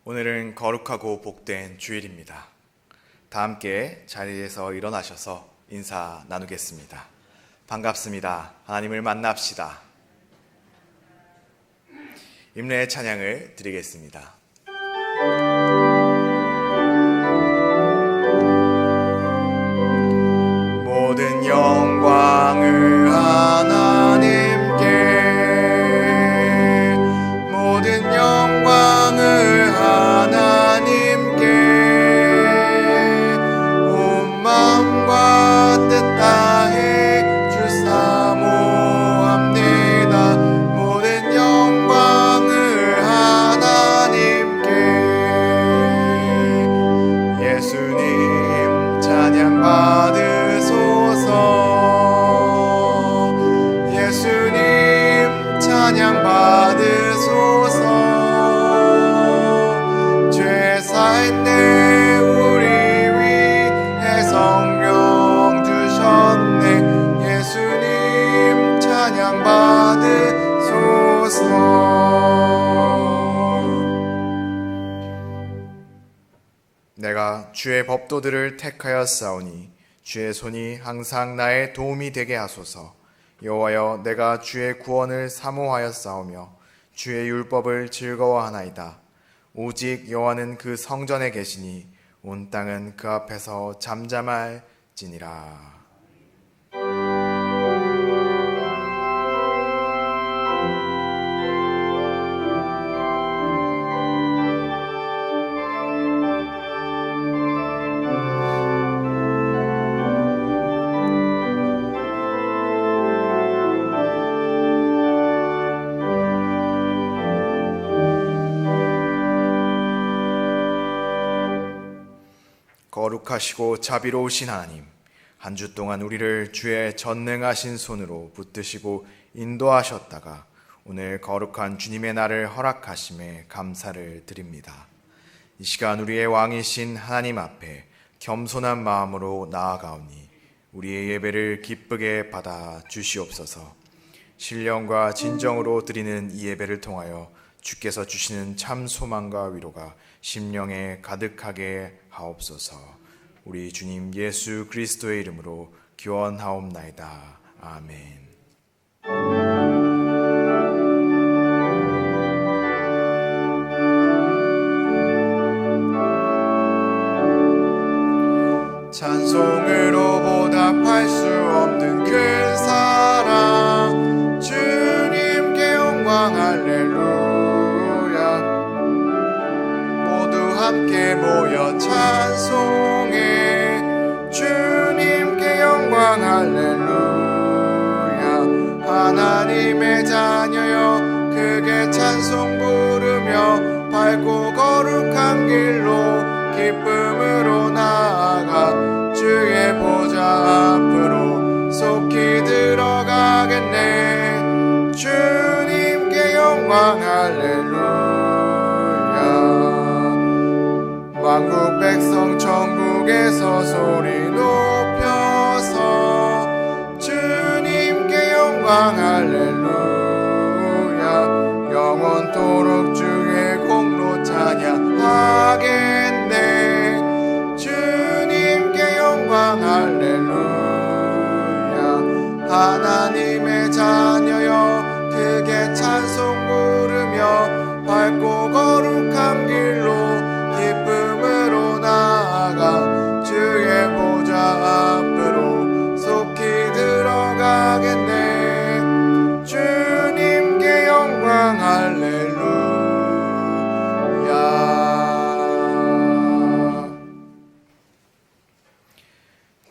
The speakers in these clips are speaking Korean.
오늘은 거룩하고 복된 주일입니다. 다 함께 자리에서 일어나셔서 인사 나누겠습니다. 반갑습니다. 하나님을 만납시다. 임례의 찬양을 드리겠습니다. 모든 영광을 하나님께, 모든 영광을 하나님께, 온 마음과 뜻 다해 주 사모합니다. 모든 영광을 하나님께. 예수님 찬양 받으소서. 예수님 찬양 받으소서. 죄 사할 때 우리 위해 성령 주셨네. 예수님 찬양 받으소서. 내가 주의 법도들을 택하였사오니 주의 손이 항상 나의 도움이 되게 하소서. 여호와여, 내가 주의 구원을 사모하였사오며 주의 율법을 즐거워하나이다. 오직 여호와는 그 성전에 계시니 온 땅은 그 앞에서 잠잠할지니라. 거룩하시고 자비로우신 하나님, 한 주 동안 우리를 주의 전능하신 손으로 붙드시고 인도하셨다가 오늘 거룩한 주님의 날을 허락하심에 감사를 드립니다. 이 시간 우리의 왕이신 하나님 앞에 겸손한 마음으로 나아가오니 우리의 예배를 기쁘게 받아 주시옵소서. 신령과 진정으로 드리는 이 예배를 통하여 주께서 주시는 참 소망과 위로가 심령에 가득하게 하옵소서. 우리 주님 예수 그리스도의 이름으로 기원하옵나이다. 아멘. 찬송으로 보답할 수 없는 그 사랑, 주님께 영광 할렐루야. 모두 함께 모여 찬송해. 주님께 영광 할렐루야. 하나님의 자녀여, 크게 찬송 부르며 밝고 거룩한 길로 기쁨으로 나아가 주의 보좌 앞으로 속히 들어가겠네. 주님께 영광 할렐루야. 만국 백성 천국에서 소리 높여서 주님께 영광 할렐루야. 영원토록 주의 공로 찬양하겠네. 주님께 영광 할렐루야. 하나님의 자녀여, 크게 찬송 부르며 밝고 거룩한 길로 기쁨으로 나아가 주의 보좌 앞으로 속히 들어가겠네. 주님께 영광 할렐루야.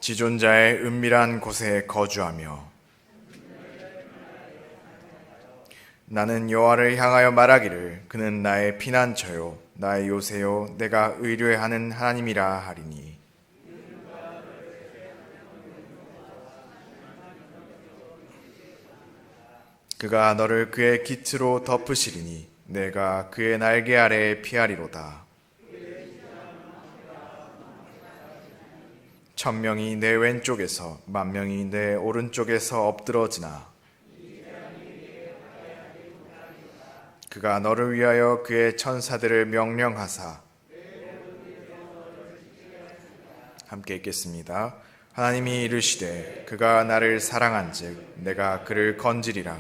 지존자의 은밀한 곳에 거주하며 나는 여호와를 향하여 말하기를 그는 나의 피난처요 나의 요새요 내가 의뢰하는 하나님이라 하리니. 그가 너를 그의 깃으로 덮으시리니 내가 그의 날개 아래에 피하리로다. 1000명이 내 왼쪽에서 10,000명이 내 오른쪽에서 엎드러지나 그가 너를 위하여 그의 천사들을 명령하사. 함께 읽겠습니다. 하나님이 이르시되 그가 나를 사랑한즉 내가 그를 건지리라.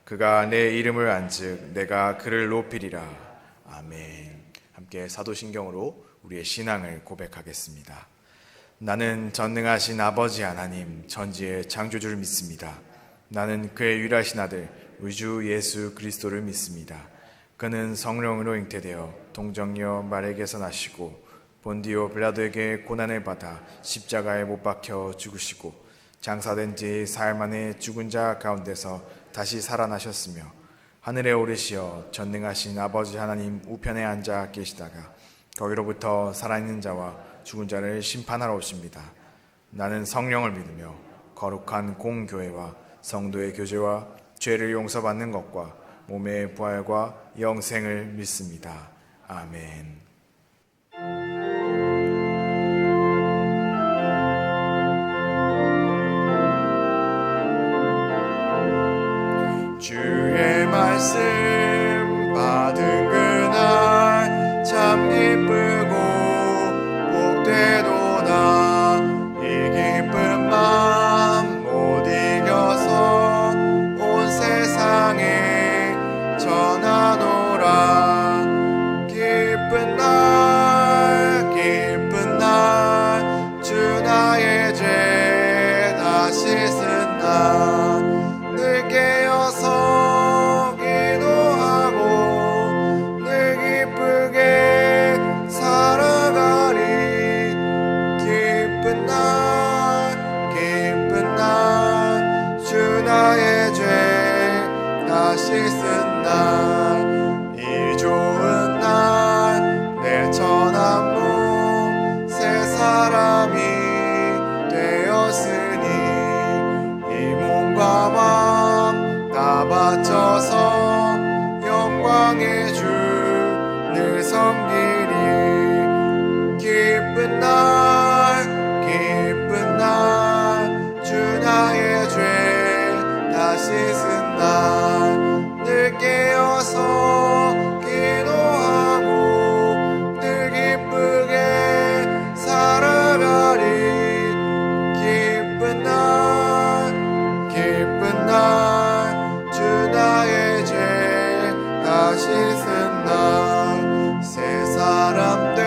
그가 내 이름을 안즉 내가 그를 높이리라. 아멘. 함께 사도신경으로 우리의 신앙을 고백하겠습니다. 나는 전능하신 아버지 하나님 전지의 창조주를 믿습니다. 나는 그의 유일하신 아들 우리 주 예수 그리스도를 믿습니다. 그는 성령으로 잉태되어 동정녀 마리아에게서 나시고 본디오 빌라도에게 고난을 받아 십자가에 못 박혀 죽으시고 장사된 지 사흘 만에 죽은 자 가운데서 다시 살아나셨으며 하늘에 오르시어 전능하신 아버지 하나님 우편에 앉아 계시다가 거기로부터 살아있는 자와 죽은 자를 심판하러 오십니다. 나는 성령을 믿으며 거룩한 공교회와 성도의 교제와 죄를 용서받는 것과 몸의 부활과 영생을 믿습니다. 아멘. 주의 말씀 받은 그날 참 기쁘고 복되도다. 이 기쁜 마음 못 이겨서 온 세상에 전하노라. 기쁜 날 주 나의 죄 다 씻은 날 늘 깨어서 기도하고 늘 기쁘게 살아가리. 기쁜 날 주 나의 죄 다 씻은 날 이 좋은 날 내 천한 몸 새 사람이 되었으니 이 몸과 마음 다 바쳐서 영광의 주 늘 섬기리. 기쁜 날 주 나의 죄 다 씻은 날 늘 깨어서 기도하고 늘 기쁘게 살아가리. 기쁜 날 주 나의 죄 다 씻은 날 새 사람 된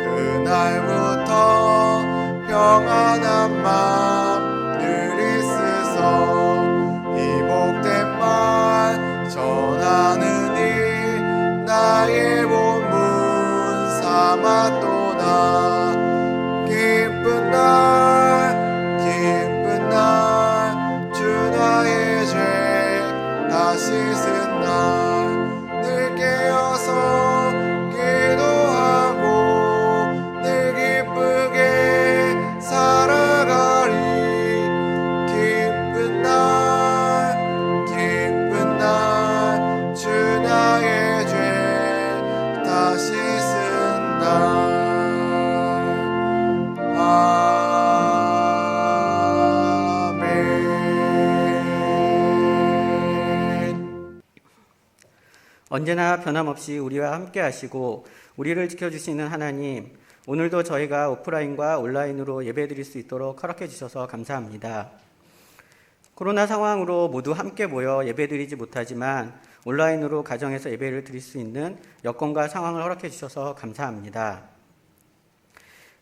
그날부터 평안한 맘 늘 있으소. 이 복된 말 전하느니 나의 본분 삼았도다. 기쁜 날 주 나의 죄 다 씻은 날 늘 깨어서 기도하고 늘 기쁘게 살아가리. 기쁜 날 주 나의 죄 다 씻은 날. 언제나 변함없이 우리와 함께 하시고 우리를 지켜주시는 하나님, 오늘도 저희가 오프라인과 온라인으로 예배드릴 수 있도록 허락해 주셔서 감사합니다. 코로나 상황으로 모두 함께 모여 예배드리지 못하지만 온라인으로 가정에서 예배를 드릴 수 있는 여건과 상황을 허락해 주셔서 감사합니다.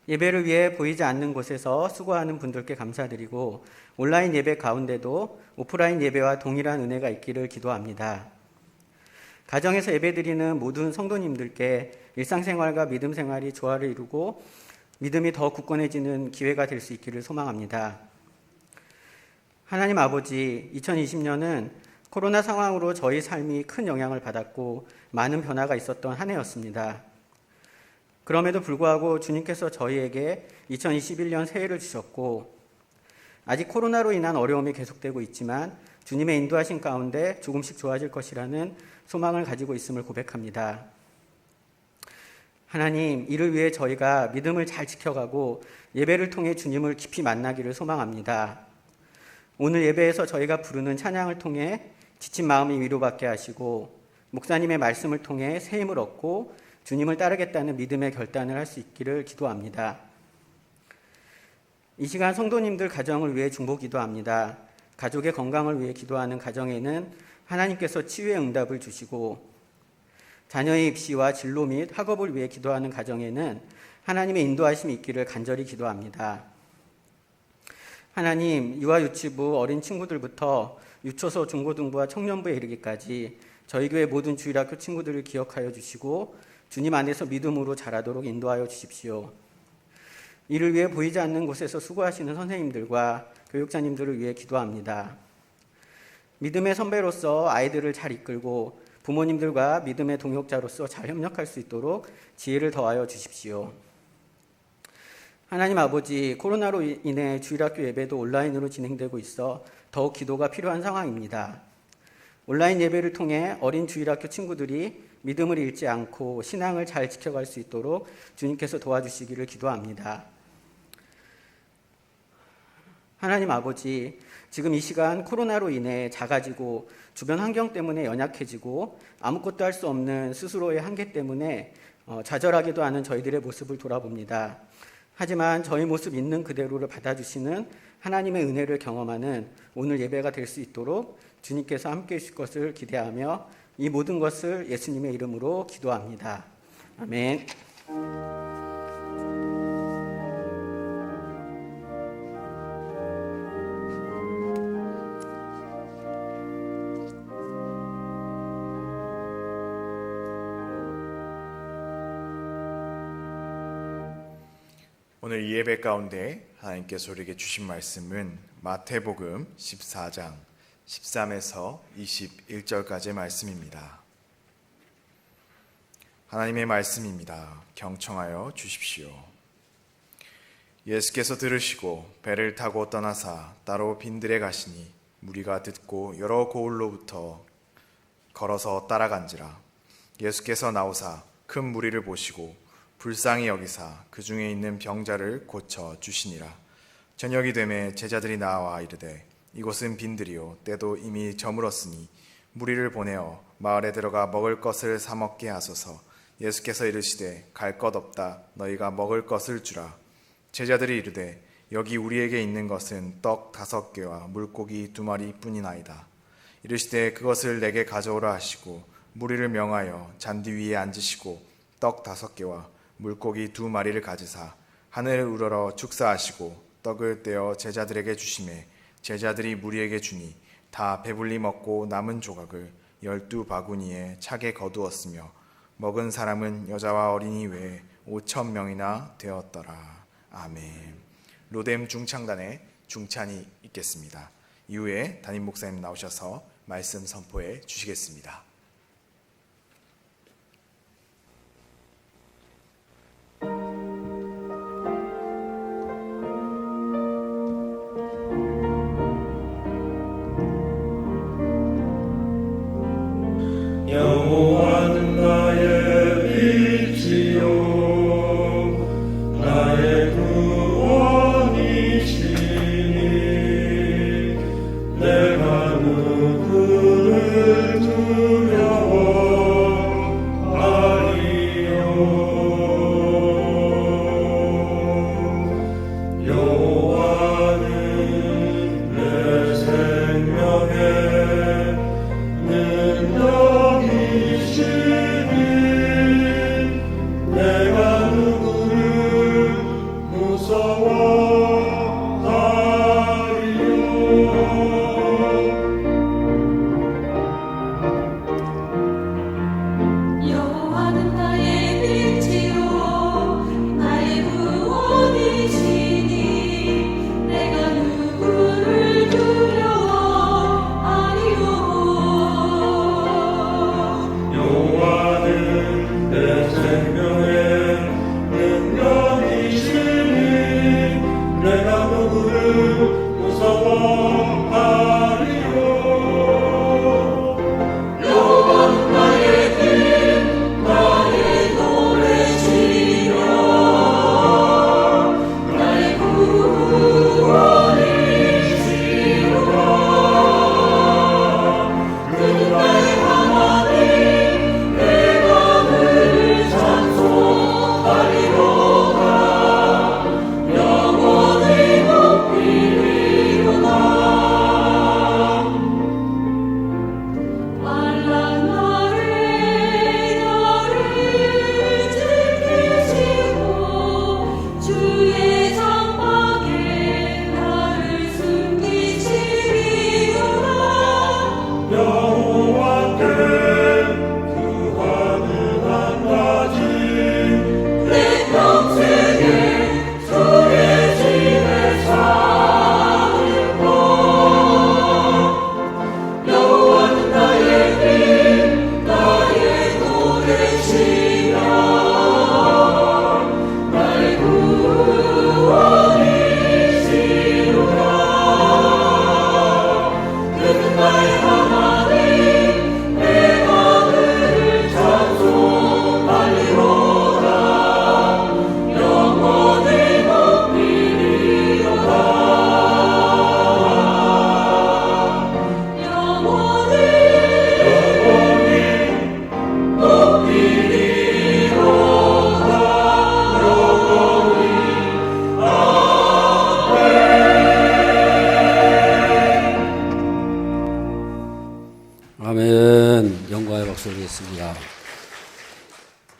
예배를 위해 보이지 않는 곳에서 수고하는 분들께 감사드리고 온라인 예배 가운데도 오프라인 예배와 동일한 은혜가 있기를 기도합니다. 가정에서 예배드리는 모든 성도님들께 일상생활과 믿음 생활이 조화를 이루고 믿음이 더 굳건해지는 기회가 될 수 있기를 소망합니다. 하나님 아버지, 2020년은 코로나 상황으로 저희 삶이 큰 영향을 받았고 많은 변화가 있었던 한 해였습니다. 그럼에도 불구하고 주님께서 저희에게 2021년 새해를 주셨고 아직 코로나로 인한 어려움이 계속되고 있지만 주님의 인도하신 가운데 조금씩 좋아질 것이라는 소망을 가지고 있음을 고백합니다. 하나님, 이를 위해 저희가 믿음을 잘 지켜가고 예배를 통해 주님을 깊이 만나기를 소망합니다. 오늘 예배에서 저희가 부르는 찬양을 통해 지친 마음이 위로받게 하시고 목사님의 말씀을 통해 새 힘을 얻고 주님을 따르겠다는 믿음의 결단을 할 수 있기를 기도합니다. 이 시간 성도님들 가정을 위해 중보 기도합니다. 가족의 건강을 위해 기도하는 가정에는 하나님께서 치유의 응답을 주시고, 자녀의 입시와 진로 및 학업을 위해 기도하는 가정에는 하나님의 인도하심이 있기를 간절히 기도합니다. 하나님, 유아유치부 어린 친구들부터 유초소 중고등부와 청년부에 이르기까지 저희 교회 모든 주일학교 친구들을 기억하여 주시고 주님 안에서 믿음으로 자라도록 인도하여 주십시오. 이를 위해 보이지 않는 곳에서 수고하시는 선생님들과 교육자님들을 위해 기도합니다. 믿음의 선배로서 아이들을 잘 이끌고 부모님들과 믿음의 동역자로서 잘 협력할 수 있도록 지혜를 더하여 주십시오. 하나님 아버지, 코로나로 인해 주일학교 예배도 온라인으로 진행되고 있어 더욱 기도가 필요한 상황입니다. 온라인 예배를 통해 어린 주일학교 친구들이 믿음을 잃지 않고 신앙을 잘 지켜갈 수 있도록 주님께서 도와주시기를 기도합니다. 하나님 아버지, 지금 이 시간 코로나로 인해 작아지고 주변 환경 때문에 연약해지고 아무것도 할 수 없는 스스로의 한계 때문에 좌절하기도 하는 저희들의 모습을 돌아봅니다. 하지만 저희 모습 있는 그대로를 받아주시는 하나님의 은혜를 경험하는 오늘 예배가 될 수 있도록 주님께서 함께 해주실 것을 기대하며 이 모든 것을 예수님의 이름으로 기도합니다. 아멘. 오늘 이 예배 가운데 하나님께서 우리에게 주신 말씀은 마태복음 14장 13에서 21절까지의 말씀입니다. 하나님의 말씀입니다. 경청하여 주십시오. 예수께서 들으시고 배를 타고 떠나사 따로 빈들에 가시니 무리가 듣고 여러 고을로부터 걸어서 따라간지라. 예수께서 나오사 큰 무리를 보시고 불쌍히 여기사 그 중에 있는 병자를 고쳐 주시니라. 저녁이 되매 제자들이 나와 이르되 이곳은 빈들이요 때도 이미 저물었으니 무리를 보내어 마을에 들어가 먹을 것을 사 먹게 하소서. 예수께서 이르시되 갈 것 없다. 너희가 먹을 것을 주라. 제자들이 이르되 여기 우리에게 있는 것은 떡 5개와 물고기 2마리 뿐이나이다. 이르시되 그것을 내게 가져오라 하시고 무리를 명하여 잔디 위에 앉으시고 떡 5개와 물고기 2마리를 가지사 하늘을 우러러 축사하시고 떡을 떼어 제자들에게 주시매 제자들이 무리에게 주니 다 배불리 먹고 남은 조각을 12바구니에 차게 거두었으며 먹은 사람은 여자와 어린이 외에 5,000명이나 되었더라. 아멘. 로뎀 중창단의 중찬이 있겠습니다. 이후에 담임 목사님 나오셔서 말씀 선포해 주시겠습니다. 여호와는 나의 빛이요 나의 구원이시니 내가 누구를 두려워하리까.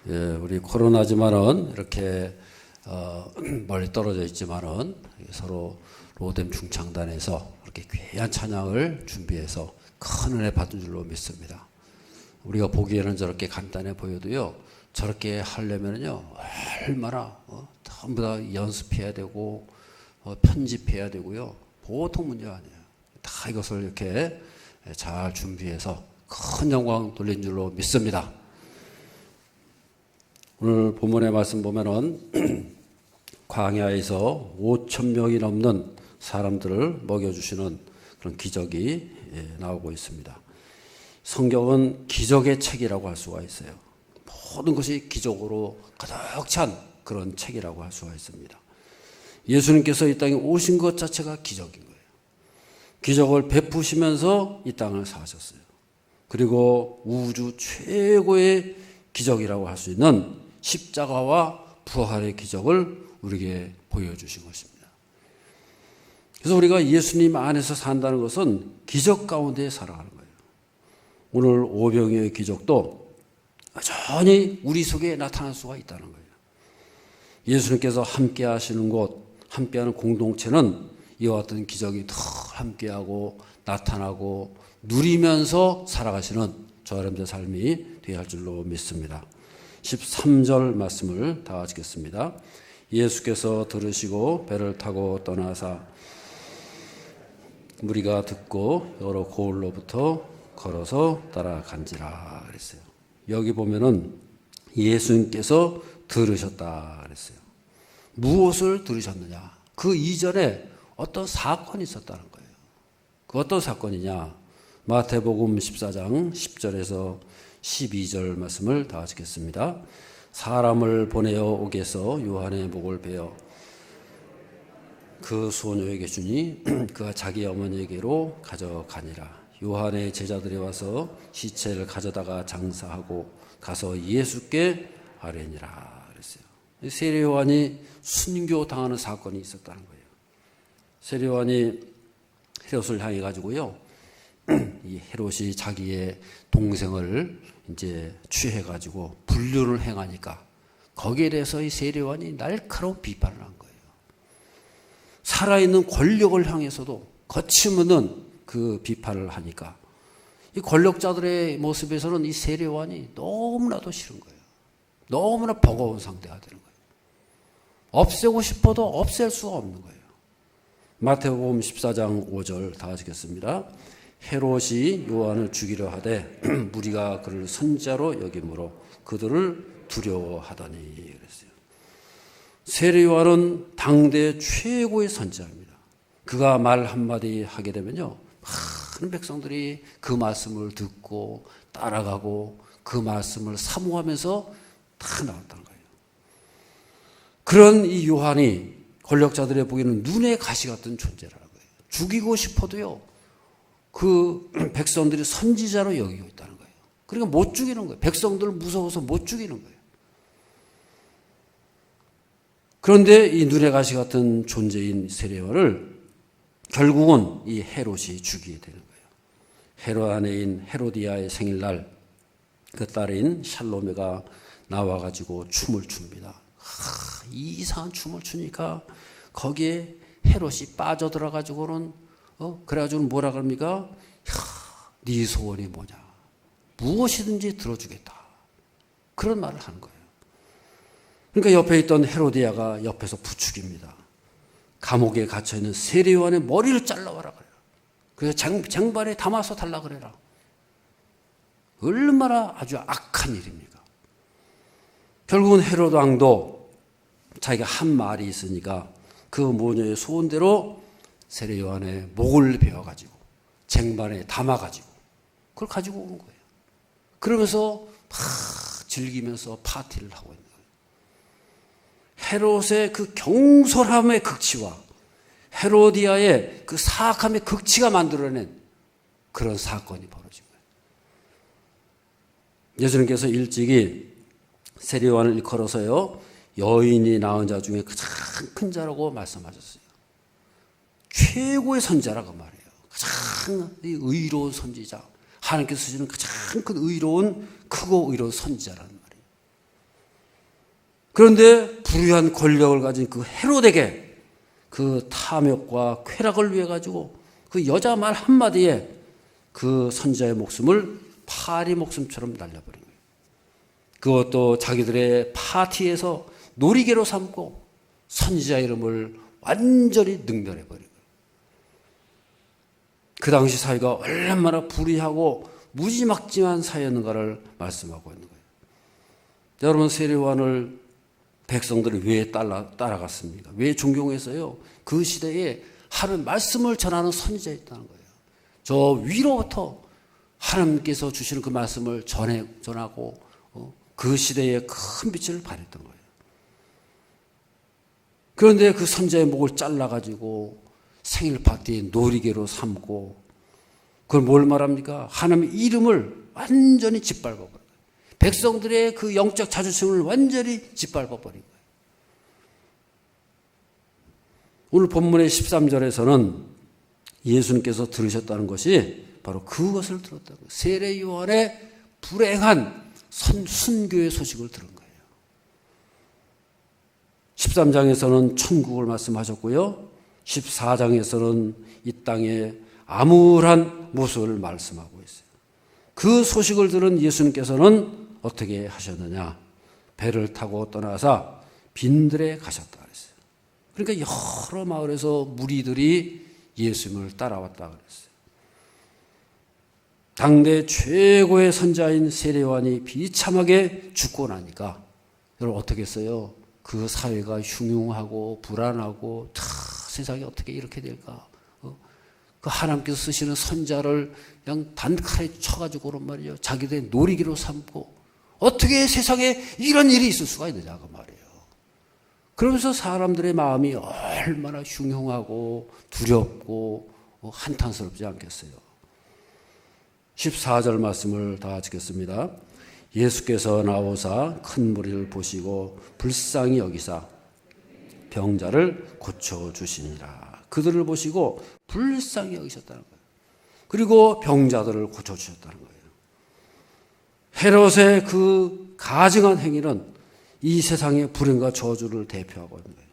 예, 우리 코로나지만은 이렇게 멀리 떨어져 있지만은 서로 로뎀 중창단에서 이렇게 귀한 찬양을 준비해서 큰 은혜 받은 줄로 믿습니다. 우리가 보기에는 저렇게 간단해 보여도요, 저렇게 하려면요 얼마나 전부 다 연습해야 되고 편집해야 되고요, 보통 문제가 아니에요. 다 이것을 이렇게 잘 준비해서 큰 영광 돌린 줄로 믿습니다. 오늘 본문의 말씀 보면은 광야에서 5,000명이 넘는 사람들을 먹여주시는 그런 기적이 나오고 있습니다. 성경은 기적의 책이라고 할 수가 있어요. 모든 것이 기적으로 가득 찬 그런 책이라고 할 수가 있습니다. 예수님께서 이 땅에 오신 것 자체가 기적인 거예요. 기적을 베푸시면서 이 땅을 사셨어요. 그리고 우주 최고의 기적이라고 할 수 있는 십자가와 부활의 기적을 우리에게 보여주신 것입니다. 그래서 우리가 예수님 안에서 산다는 것은 기적 가운데 살아가는 거예요. 오늘 오병이어의 기적도 여전히 우리 속에 나타날 수가 있다는 거예요. 예수님께서 함께 하시는 곳, 함께하는 공동체는 이와 같은 기적이 더 함께하고 나타나고 누리면서 살아가시는 저 여러분들의 삶이 되어야 할 줄로 믿습니다. 13절 말씀을 다 같이 읽겠습니다. 예수께서 들으시고 배를 타고 떠나사 무리가 듣고 여러 고을로부터 걸어서 따라간지라 그랬어요. 여기 보면은 예수님께서 들으셨다 그랬어요. 무엇을 들으셨느냐? 그 이전에 어떤 사건이 있었다는 거예요. 그 어떤 사건이냐? 마태복음 14장 10절에서 12절 말씀을 다 같이 읽겠습니다. 사람을 보내어 오게 해서 요한의 목을 베어 그 소녀에게 주니 그가 자기 어머니에게로 가져가니라. 요한의 제자들이 와서 시체를 가져다가 장사하고 가서 예수께 아뢰니라 그랬어요. 세례 요한이 순교 당하는 사건이 있었다는 거예요. 세례 요한이 헤롯을 향해 가지고요, 이 헤롯이 자기의 동생을 이제 취해 가지고 불륜을 행하니까 거기에 대해서 이 세례 요한이 날카로운 비판을 한 거예요. 살아있는 권력을 향해서도 거침없는 그 비판을 하니까 이 권력자들의 모습에서는 이 세례 요한이 너무나도 싫은 거예요. 너무나 버거운 상대가 되는 거예요. 없애고 싶어도 없앨 수가 없는 거예요. 마태복음 14장 5절 다 같이 읽겠습니다. 헤롯이 요한을 죽이려 하되 무리가 그를 선지자로 여김으로 그들을 두려워하더니 그랬어요. 세례 요한은 당대 최고의 선지자입니다. 그가 말 한마디 하게 되면요, 많은 백성들이 그 말씀을 듣고 따라가고 그 말씀을 사모하면서 다 나왔다는 거예요. 그런 이 요한이 권력자들의 보기에는 눈의 가시 같은 존재라는 거예요. 죽이고 싶어도요, 그 백성들이 선지자로 여기고 있다는 거예요. 그러니까 못 죽이는 거예요. 백성들을 무서워서 못 죽이는 거예요. 그런데 이 눈의 가시 같은 존재인 세례 요한을 결국은 이 헤롯이 죽이게 되는 거예요. 헤롯 아내인 헤로디아의 생일날 그 딸인 샬로메가 나와가지고 춤을 춥니다. 이상한 춤을 추니까 거기에 헤롯이 빠져들어가지고는 그래가지고 뭐라 그럽니까? 네 소원이 뭐냐? 무엇이든지 들어주겠다. 그런 말을 하는 거예요. 그러니까 옆에 있던 헤로디아가 옆에서 부축입니다. 감옥에 갇혀있는 세례 요한의 머리를 잘라와라 그래라. 그래서 쟁반에 담아서 달라 그래라. 얼마나 아주 악한 일입니까? 결국은 헤롯 왕도 자기가 한 말이 있으니까 그 모녀의 소원대로 세례 요한의 목을 베어가지고 쟁반에 담아가지고 그걸 가지고 오는 거예요. 그러면서 막 즐기면서 파티를 하고 있는 거예요. 헤롯의 그 경솔함의 극치와 헤로디아의 그 사악함의 극치가 만들어낸 그런 사건이 벌어진 거예요. 예수님께서 일찍이 세례 요한을 일컬어서요, 여인이 낳은 자 중에 가장 큰 자라고 말씀하셨어요. 최고의 선지자라고 말해요. 가장 의로운 선지자. 하나님께서 쓰시는 가장 큰 의로운, 크고 의로운 선지자라는 말이에요. 그런데 불의한 권력을 가진 그 헤롯에게 그 탐욕과 쾌락을 위해 가지고 그 여자 말 한마디에 그 선지자의 목숨을 파리 목숨처럼 날려버린 거예요. 그것도 자기들의 파티에서 놀이개로 삼고 선지자 이름을 완전히 능멸해버린 거예요. 그 당시 사회가 얼마나 불의하고 무지막지한 사회였는가를 말씀하고 있는 거예요. 여러분, 세례요한을 백성들이 왜 따라갔습니까? 왜 존경했어요? 그 시대에 하나님 말씀을 전하는 선지자였다는 거예요. 저 위로부터 하나님께서 주시는 그 말씀을 전하고 그 시대에 큰 빛을 발했던 거예요. 그런데 그 선지자의 목을 잘라가지고 생일 파티에 놀이개로 삼고 그걸 뭘 말합니까? 하나님의 이름을 완전히 짓밟아버린 거예요. 백성들의 그 영적 자존심을 완전히 짓밟아버린 거예요. 오늘 본문의 13절에서는 예수님께서 들으셨다는 것이 바로 그것을 들었다는 거예요. 세례 요한의 불행한 순교의 소식을 들은 거예요. 13장에서는 천국을 말씀하셨고요. 14장에서는 이 땅의 암울한 모습을 말씀하고 있어요. 그 소식을 들은 예수님께서는 어떻게 하셨느냐? 배를 타고 떠나서 빈들에 가셨다 그랬어요. 그러니까 여러 마을에서 무리들이 예수님을 따라왔다 그랬어요. 당대 최고의 선지자인 세례요한이 비참하게 죽고 나니까 여러분 어떻게 했어요? 그 사회가 흉흉하고 불안하고 세상이 어떻게 이렇게 될까? 그 하나님께서 쓰시는 선지자를 그냥 단칼에 쳐가지고 그런 말이에요. 자기들의 놀이기로 삼고 어떻게 세상에 이런 일이 있을 수가 있느냐 그 말이에요. 그러면서 사람들의 마음이 얼마나 흉흉하고 두렵고 한탄스럽지 않겠어요. 14절 말씀을 다 찍겠습니다. 예수께서 나오사 큰 무리를 보시고 불쌍히 여기사 병자를 고쳐주시니라. 그들을 보시고 불쌍히 여기셨다는 거예요. 그리고 병자들을 고쳐주셨다는 거예요. 헤롯의 그 가증한 행위는 이 세상의 불행과 저주를 대표하고 있는 거예요.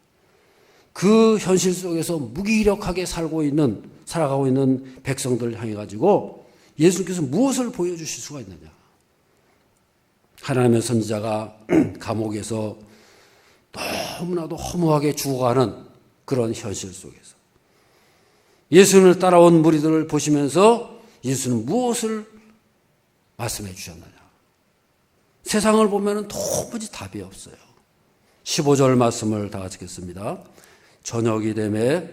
그 현실 속에서 무기력하게 살아가고 있는 백성들을 향해 가지고 예수님께서 무엇을 보여주실 수가 있느냐? 하나님의 선지자가 감옥에서 너무나도 허무하게 죽어가는 그런 현실 속에서 예수님을 따라온 무리들을 보시면서 예수는 무엇을 말씀해 주셨느냐? 세상을 보면 도무지 답이 없어요. 15절 말씀을 다 같이 읽겠습니다. 저녁이 되매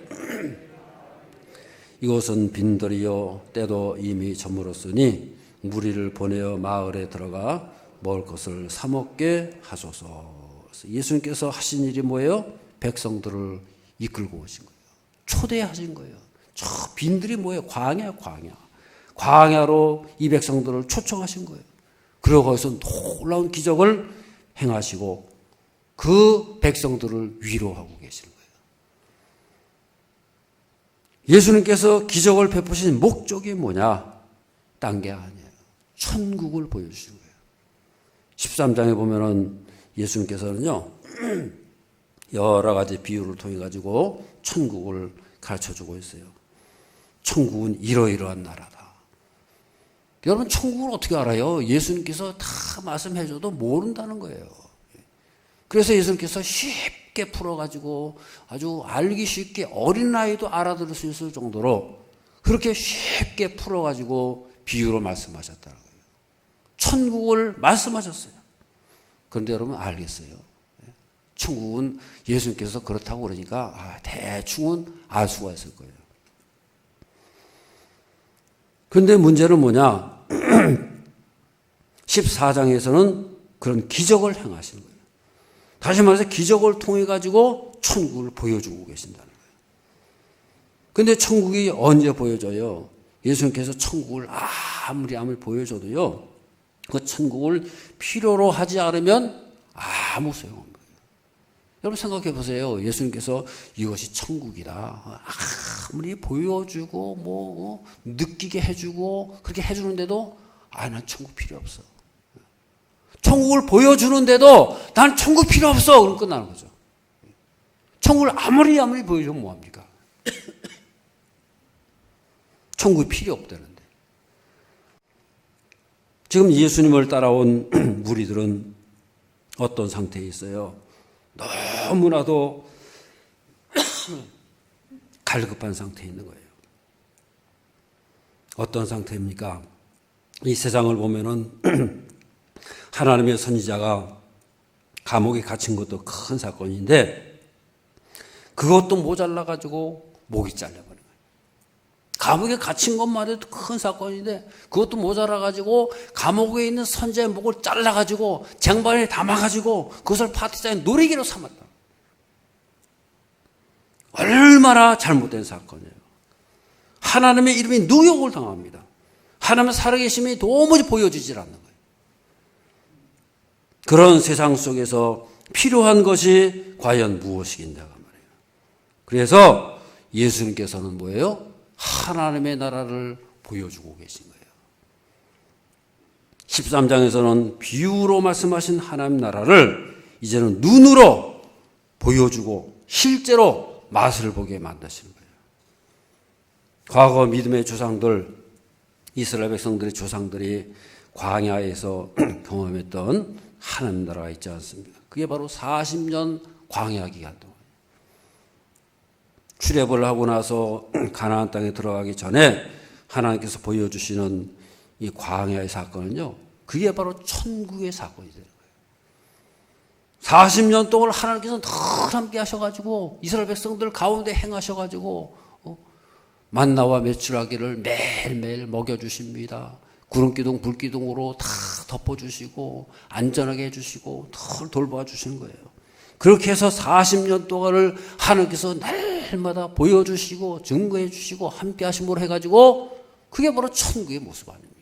이곳은 빈들이요 때도 이미 저물었으니 무리를 보내어 마을에 들어가 먹을 것을 사 먹게 하소서. 예수님께서 하신 일이 뭐예요? 백성들을 이끌고 오신 거예요. 초대하신 거예요. 저 빈들이 뭐예요? 광야. 광야로 이 백성들을 초청하신 거예요. 그리고 거기서 놀라운 기적을 행하시고 그 백성들을 위로하고 계시는 거예요. 예수님께서 기적을 베푸신 목적이 뭐냐? 딴 게 아니에요. 천국을 보여주시는 거예요. 13장에 보면은 예수님께서는요, 여러 가지 비유를 통해 가지고 천국을 가르쳐 주고 있어요. 천국은 이러이러한 나라다. 여러분, 천국을 어떻게 알아요? 예수님께서 다 말씀해 줘도 모른다는 거예요. 그래서 예수님께서 쉽게 풀어가지고 아주 알기 쉽게 어린아이도 알아들을 수 있을 정도로 그렇게 쉽게 풀어가지고 비유로 말씀하셨다는 거예요. 천국을 말씀하셨어요. 그런데 여러분 알겠어요? 천국은 예수님께서 그렇다고 그러니까 대충은 알 수가 있을 거예요. 그런데 문제는 뭐냐? 14장에서는 그런 기적을 행하시는 거예요. 다시 말해서 기적을 통해 가지고 천국을 보여주고 계신다는 거예요. 그런데 천국이 언제 보여져요? 예수님께서 천국을 아무리 보여줘도요, 그 천국을 필요로 하지 않으면 아무 소용없는 거예요. 여러분 생각해 보세요. 예수님께서 이것이 천국이다 아무리 보여주고 느끼게 해주고 그렇게 해주는데도 난 천국 필요 없어. 천국을 보여주는데도 난 천국 필요 없어. 그럼 끝나는 거죠. 천국을 아무리 보여주면 뭐합니까? 천국이 필요 없다는데. 지금 예수님을 따라온 무리들은 어떤 상태에 있어요? 너무나도 갈급한 상태에 있는 거예요. 어떤 상태입니까? 이 세상을 보면은 하나님의 선지자가 감옥에 갇힌 것도 큰 사건인데 그것도 모자라 가지고 목이 잘려버린 거예요. 감옥에 갇힌 것만 해도 큰 사건인데 그것도 모자라 가지고 감옥에 있는 선지자의 목을 잘라 가지고 쟁반에 담아 가지고 그것을 파티장에 놀이기로 삼았다. 얼마나 잘못된 사건이에요. 하나님의 이름이 누욕을 당합니다. 하나님의 살아계심이 도무지 보여지질 않는 거예요. 그런 세상 속에서 필요한 것이 과연 무엇이겠냐가 말이에요. 그래서 예수님께서는 뭐예요? 하나님의 나라를 보여주고 계신 거예요. 13장에서는 비유로 말씀하신 하나님 나라를 이제는 눈으로 보여주고 실제로 맛을 보게 만드시는 거예요. 과거 믿음의 조상들, 이스라엘 백성들의 조상들이 광야에서 경험했던 하나님 나라가 있지 않습니까? 그게 바로 40년 광야 기간 동안. 출애굽을 하고 나서 가나안 땅에 들어가기 전에 하나님께서 보여주시는 이 광야의 사건은요, 그게 바로 천국의 사건이 되는 거예요. 40년 동안 하나님께서 늘 함께 하셔가지고 이스라엘 백성들 가운데 행하셔가지고 만나와 메추라기를 매일매일 먹여주십니다. 구름기둥 불기둥으로 다 덮어주시고 안전하게 해주시고 늘 돌봐주시는 거예요. 그렇게 해서 40년 동안을 하나님께서 날마다 보여주시고 증거해 주시고 함께 하심으로 해가지고 그게 바로 천국의 모습 아닙니까?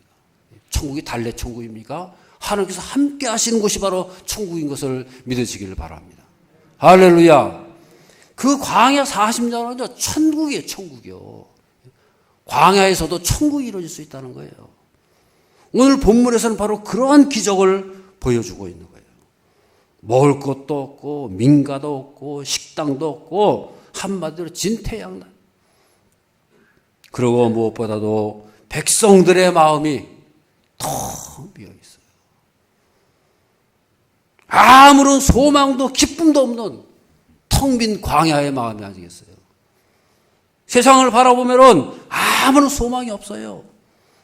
천국이 달래 천국입니까? 하나님께서 함께 하시는 곳이 바로 천국인 것을 믿으시기를 바랍니다. 할렐루야. 그 광야 40년은 천국이에요. 천국이요. 광야에서도 천국이 이루어질 수 있다는 거예요. 오늘 본문에서는 바로 그러한 기적을 보여주고 있는 거예요. 먹을 것도 없고 민가도 없고 식당도 없고 한마디로 진퇴양난. 그리고 무엇보다도 백성들의 마음이 텅 비어 있어요. 아무런 소망도 기쁨도 없는 텅 빈 광야의 마음이 아니겠어요. 세상을 바라보면은 아무런 소망이 없어요.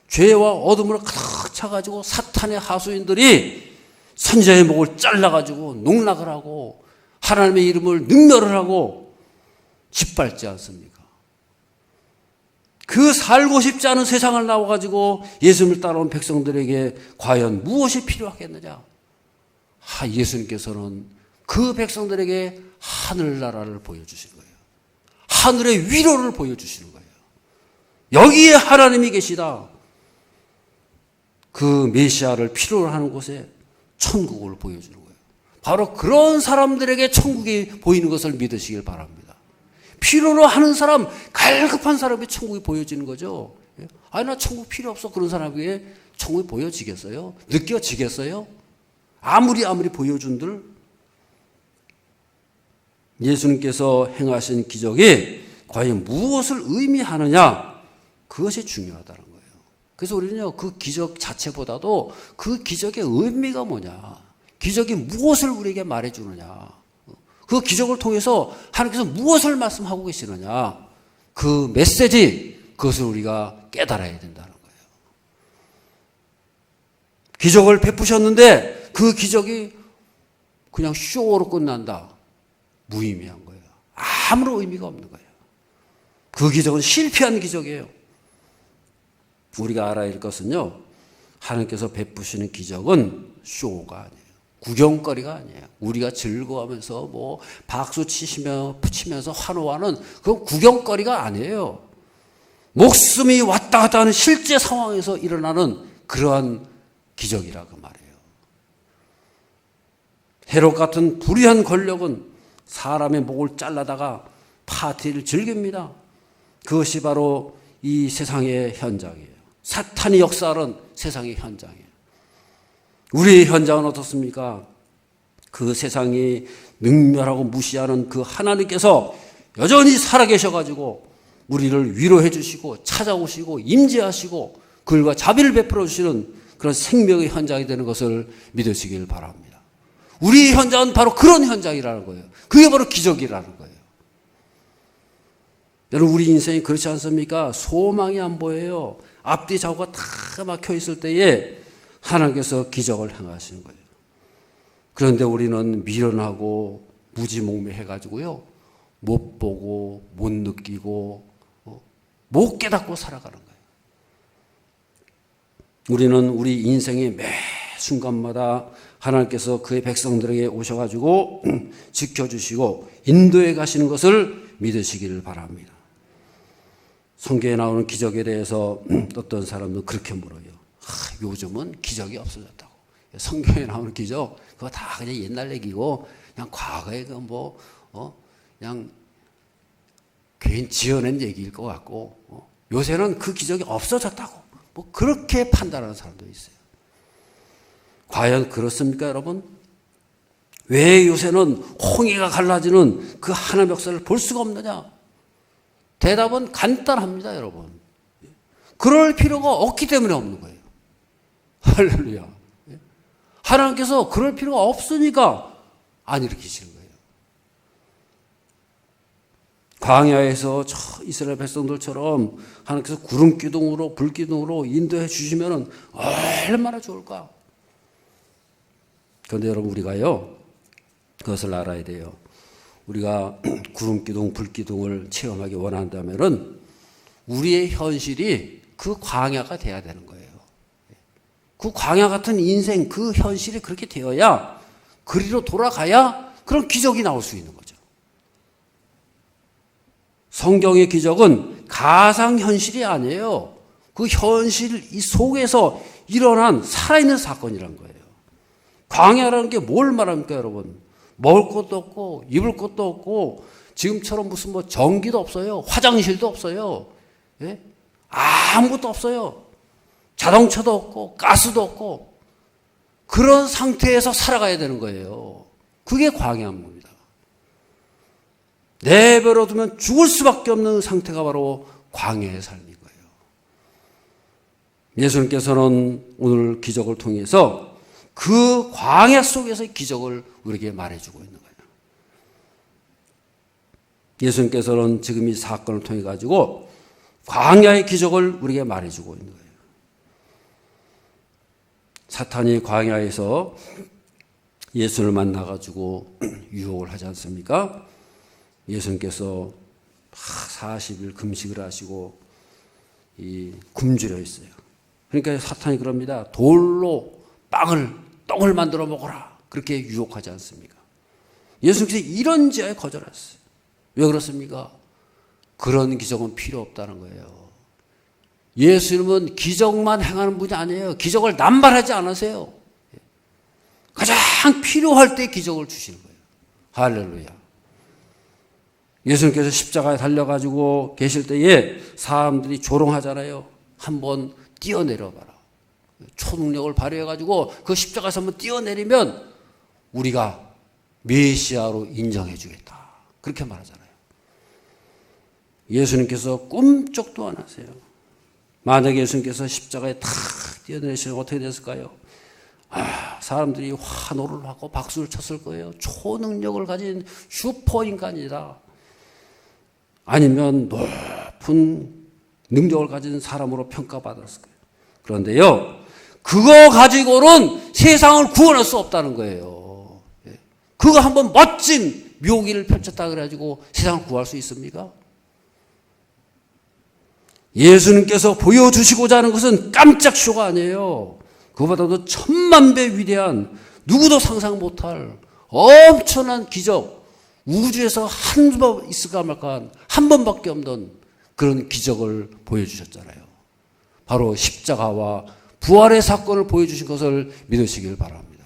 죄와 어둠을 가득 차가지고 사탄의 하수인들이 선지자의 목을 잘라가지고 농락을 하고 하나님의 이름을 능멸을 하고 짓밟지 않습니까? 그 살고 싶지 않은 세상을 나와가지고 예수님을 따라온 백성들에게 과연 무엇이 필요하겠느냐? 예수님께서는 그 백성들에게 하늘나라를 보여주신 거예요. 하늘의 위로를 보여주시는 거예요. 여기에 하나님이 계시다. 그 메시아를 필요로 하는 곳에 천국을 보여주는 거예요. 바로 그런 사람들에게 천국이 보이는 것을 믿으시길 바랍니다. 필요로 하는 사람, 갈급한 사람의 천국이 보여지는 거죠. 아니, 나 천국 필요 없어. 그런 사람에게 천국이 보여지겠어요? 느껴지겠어요? 아무리 보여준들 예수님께서 행하신 기적이 과연 무엇을 의미하느냐? 그것이 중요하다는 거예요. 그래서 우리는요, 그 기적 자체보다도 그 기적의 의미가 뭐냐, 기적이 무엇을 우리에게 말해주느냐, 그 기적을 통해서 하나님께서 무엇을 말씀하고 계시느냐, 그 메시지, 그것을 우리가 깨달아야 된다는 거예요. 기적을 베푸셨는데 그 기적이 그냥 쇼로 끝난다. 무의미한 거예요. 아무런 의미가 없는 거예요. 그 기적은 실패한 기적이에요. 우리가 알아야 할 것은요, 하나님께서 베푸시는 기적은 쇼가 아니에요. 구경거리가 아니에요. 우리가 즐거워하면서 뭐 박수 치면서 환호하는 그건 구경거리가 아니에요. 목숨이 왔다 갔다 하는 실제 상황에서 일어나는 그러한 기적이라고 말해요. 헤롯 같은 불의한 권력은 사람의 목을 잘라다가 파티를 즐깁니다. 그것이 바로 이 세상의 현장이에요. 사탄이 역사하는 세상의 현장이에요. 우리의 현장은 어떻습니까? 그 세상이 능멸하고 무시하는 그 하나님께서 여전히 살아계셔가지고 우리를 위로해 주시고 찾아오시고 임재하시고 그들과 자비를 베풀어 주시는 그런 생명의 현장이 되는 것을 믿으시길 바랍니다. 우리 현장은 바로 그런 현장이라는 거예요. 그게 바로 기적이라는 거예요. 여러분, 우리 인생이 그렇지 않습니까? 소망이 안 보여요. 앞뒤 좌우가 다 막혀 있을 때에 하나님께서 기적을 행하시는 거예요. 그런데 우리는 미련하고 무지몽매해가지고요, 못 보고 못 느끼고 못 깨닫고 살아가는 거예요. 우리는 우리 인생의 매 순간마다 하나님께서 그의 백성들에게 오셔가지고 지켜주시고 인도해 가시는 것을 믿으시기를 바랍니다. 성경에 나오는 기적에 대해서 어떤 사람들은 그렇게 물어요. 요즘은 기적이 없어졌다고. 성경에 나오는 기적 그거 다 그냥 옛날 얘기고 그냥 과거에 그냥 괜히 지어낸 얘기일 것 같고 요새는 그 기적이 없어졌다고 그렇게 판단하는 사람도 있어요. 과연 그렇습니까, 여러분? 왜 요새는 홍해가 갈라지는 그 하나님의 역사를 볼 수가 없느냐? 대답은 간단합니다, 여러분. 그럴 필요가 없기 때문에 없는 거예요. 할렐루야. 하나님께서 그럴 필요가 없으니까 안 일으키시는 거예요. 광야에서 저 이스라엘 백성들처럼 하나님께서 구름 기둥으로 불 기둥으로 인도해 주시면 얼마나 좋을까? 그런데 여러분, 우리가요 그것을 알아야 돼요. 우리가 구름 기둥 불 기둥을 체험하기 원한다면은 우리의 현실이 그 광야가 돼야 되는 거예요. 그 광야 같은 인생, 그 현실이 그렇게 되어야 그리로 돌아가야 그런 기적이 나올 수 있는 거죠. 성경의 기적은 가상현실이 아니에요. 그 현실 속에서 일어난 살아있는 사건이란 거예요. 광야라는 게 뭘 말합니까, 여러분? 먹을 것도 없고 입을 것도 없고 지금처럼 무슨 전기도 없어요. 화장실도 없어요. 예? 아무것도 없어요. 자동차도 없고 가스도 없고 그런 상태에서 살아가야 되는 거예요. 그게 광야인 겁니다. 내버려 두면 죽을 수밖에 없는 상태가 바로 광야의 삶인 거예요. 예수님께서는 오늘 기적을 통해서 그 광야 속에서의 기적을 우리에게 말해주고 있는 거예요. 예수님께서는 지금 이 사건을 통해 가지고 광야의 기적을 우리에게 말해주고 있는 거예요. 사탄이 광야에서 예수를 만나가지고 유혹을 하지 않습니까? 예수님께서 40일 금식을 하시고 굶주려 있어요. 그러니까 사탄이 그럽니다. 돌로 떡을 만들어 먹어라. 그렇게 유혹하지 않습니까? 예수님께서 이런 제안에 거절했어요. 왜 그렇습니까? 그런 기적은 필요 없다는 거예요. 예수님은 기적만 행하는 분이 아니에요. 기적을 남발하지 않으세요. 가장 필요할 때 기적을 주시는 거예요. 할렐루야. 예수님께서 십자가에 달려가지고 계실 때에 사람들이 조롱하잖아요. 한번 뛰어내려봐라. 초능력을 발휘해가지고 그 십자가에서 한번 뛰어내리면 우리가 메시아로 인정해 주겠다. 그렇게 말하잖아요. 예수님께서 꿈쩍도 안 하세요. 만약에 예수님께서 십자가에 탁 뛰어내리시면 어떻게 됐을까요? 사람들이 환호를 하고 박수를 쳤을 거예요. 초능력을 가진 슈퍼인간이다. 아니면 높은 능력을 가진 사람으로 평가받았을 거예요. 그런데요, 그거 가지고는 세상을 구원할 수 없다는 거예요. 그거 한번 멋진 묘기를 펼쳤다 그래가지고 세상을 구할 수 있습니까? 예수님께서 보여주시고자 하는 것은 깜짝 쇼가 아니에요. 그보다도 1000만 배 위대한 누구도 상상 못할 엄청난 기적, 우주에서 한 번 있을까 말까 한 번밖에 없는 그런 기적을 보여주셨잖아요. 바로 십자가와 부활의 사건을 보여주신 것을 믿으시길 바랍니다.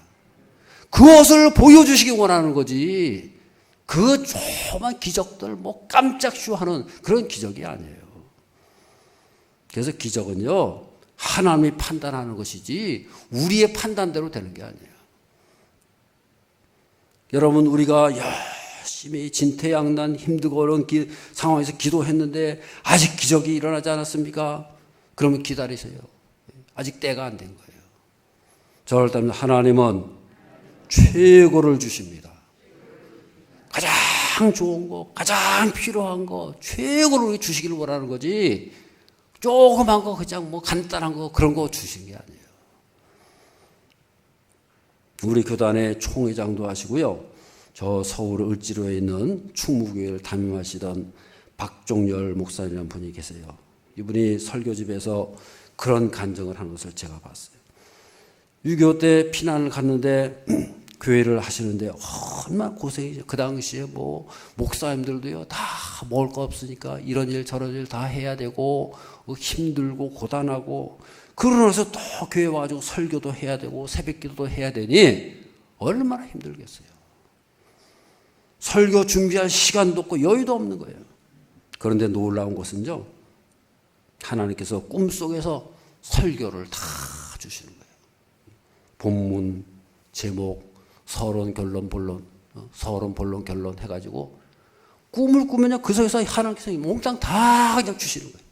그것을 보여주시기 원하는 거지 그 조그만 기적들 깜짝 쇼하는 그런 기적이 아니에요. 그래서 기적은요, 하나님이 판단하는 것이지 우리의 판단대로 되는 게 아니에요. 여러분, 우리가 열심히 진퇴양난 힘들고 어려운 상황에서 기도했는데 아직 기적이 일어나지 않았습니까? 그러면 기다리세요. 아직 때가 안 된 거예요. 저를 따르면 하나님은 최고를 주십니다. 가장 좋은 거, 가장 필요한 거, 최고를 주시기를 원하는 거지, 조그만 거, 그냥 뭐 간단한 거, 그런 거 주신 게 아니에요. 우리 교단의 총회장도 하시고요. 저 서울 을지로에 있는 충무교회를 담임하시던 박종열 목사님이라는 분이 계세요. 이분이 설교집에서 그런 간증을 하는 것을 제가 봤어요. 6.25 때 피난을 갔는데 교회를 하시는데 얼마나 고생이죠. 그 당시에 뭐 목사님들도요, 다 먹을 거 없으니까 이런 일 저런 일 다 해야 되고 힘들고 고단하고, 그러면서 또 교회 와가지고 설교도 해야 되고 새벽기도도 해야 되니 얼마나 힘들겠어요. 설교 준비할 시간도 없고 여유도 없는 거예요. 그런데 놀라운 것은요, 하나님께서 꿈속에서 설교를 다 주시는 거예요. 본문, 제목, 서론, 결론, 본론, 서론, 본론, 결론 해가지고 꿈을 꾸면요, 그 속에서 하나님께서 몽땅 다 그냥 주시는 거예요.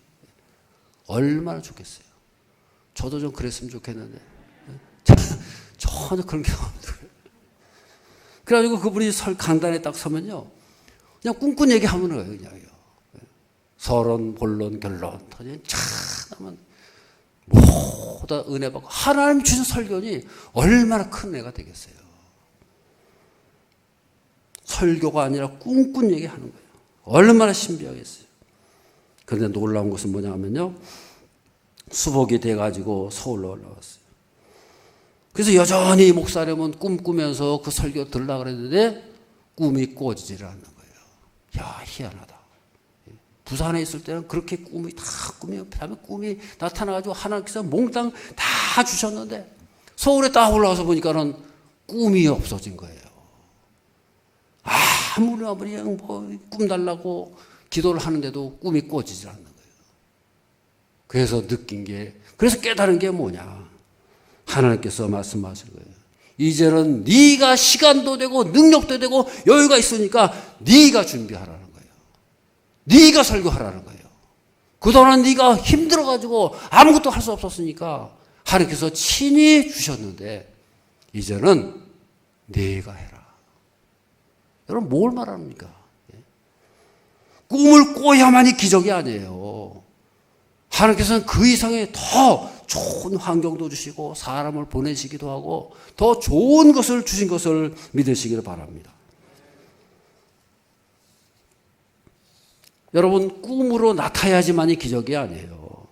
얼마나 좋겠어요. 저도 좀 그랬으면 좋겠는데 전혀 그런 경험 없어요. 그래가지고 그분이 강단에 딱 서면요, 그냥 꿈꾼 얘기하는 거예요. 그냥요. 서론, 본론, 결론 참 모두 은혜 받고 하나님 주신 설교니 얼마나 큰 은혜가 되겠어요. 설교가 아니라 꿈꾼 얘기하는 거예요. 얼마나 신비하겠어요. 그런데 놀라운 것은 뭐냐면요, 수복이 돼가지고 서울로 올라왔어요. 그래서 여전히 목사님은 꿈꾸면서 그 설교 들으려고 그랬는데 꿈이 꿔지질 않는 거예요. 야, 희한하다. 부산에 있을 때는 그렇게 꿈이 다음에 꿈이 나타나가지고 하나님께서 몽땅 다 주셨는데 서울에 딱 올라와서 보니까는 꿈이 없어진 거예요. 아무리 뭐 꿈 달라고 기도를 하는데도 꿈이 꿔지질 않는 거예요. 그래서 그래서 깨달은 게 뭐냐? 하나님께서 말씀하시는 거예요. 이제는 네가 시간도 되고 능력도 되고 여유가 있으니까 네가 준비하라는 거예요. 네가 설교하라는 거예요. 그동안 네가 힘들어가지고 아무것도 할 수 없었으니까 하나님께서 친히 주셨는데 이제는 네가 해라. 여러분, 뭘 말합니까? 꿈을 꿔야만이 기적이 아니에요. 하나님께서는 그 이상의 더 좋은 환경도 주시고 사람을 보내시기도 하고 더 좋은 것을 주신 것을 믿으시기를 바랍니다. 여러분, 꿈으로 나타야지만이 기적이 아니에요.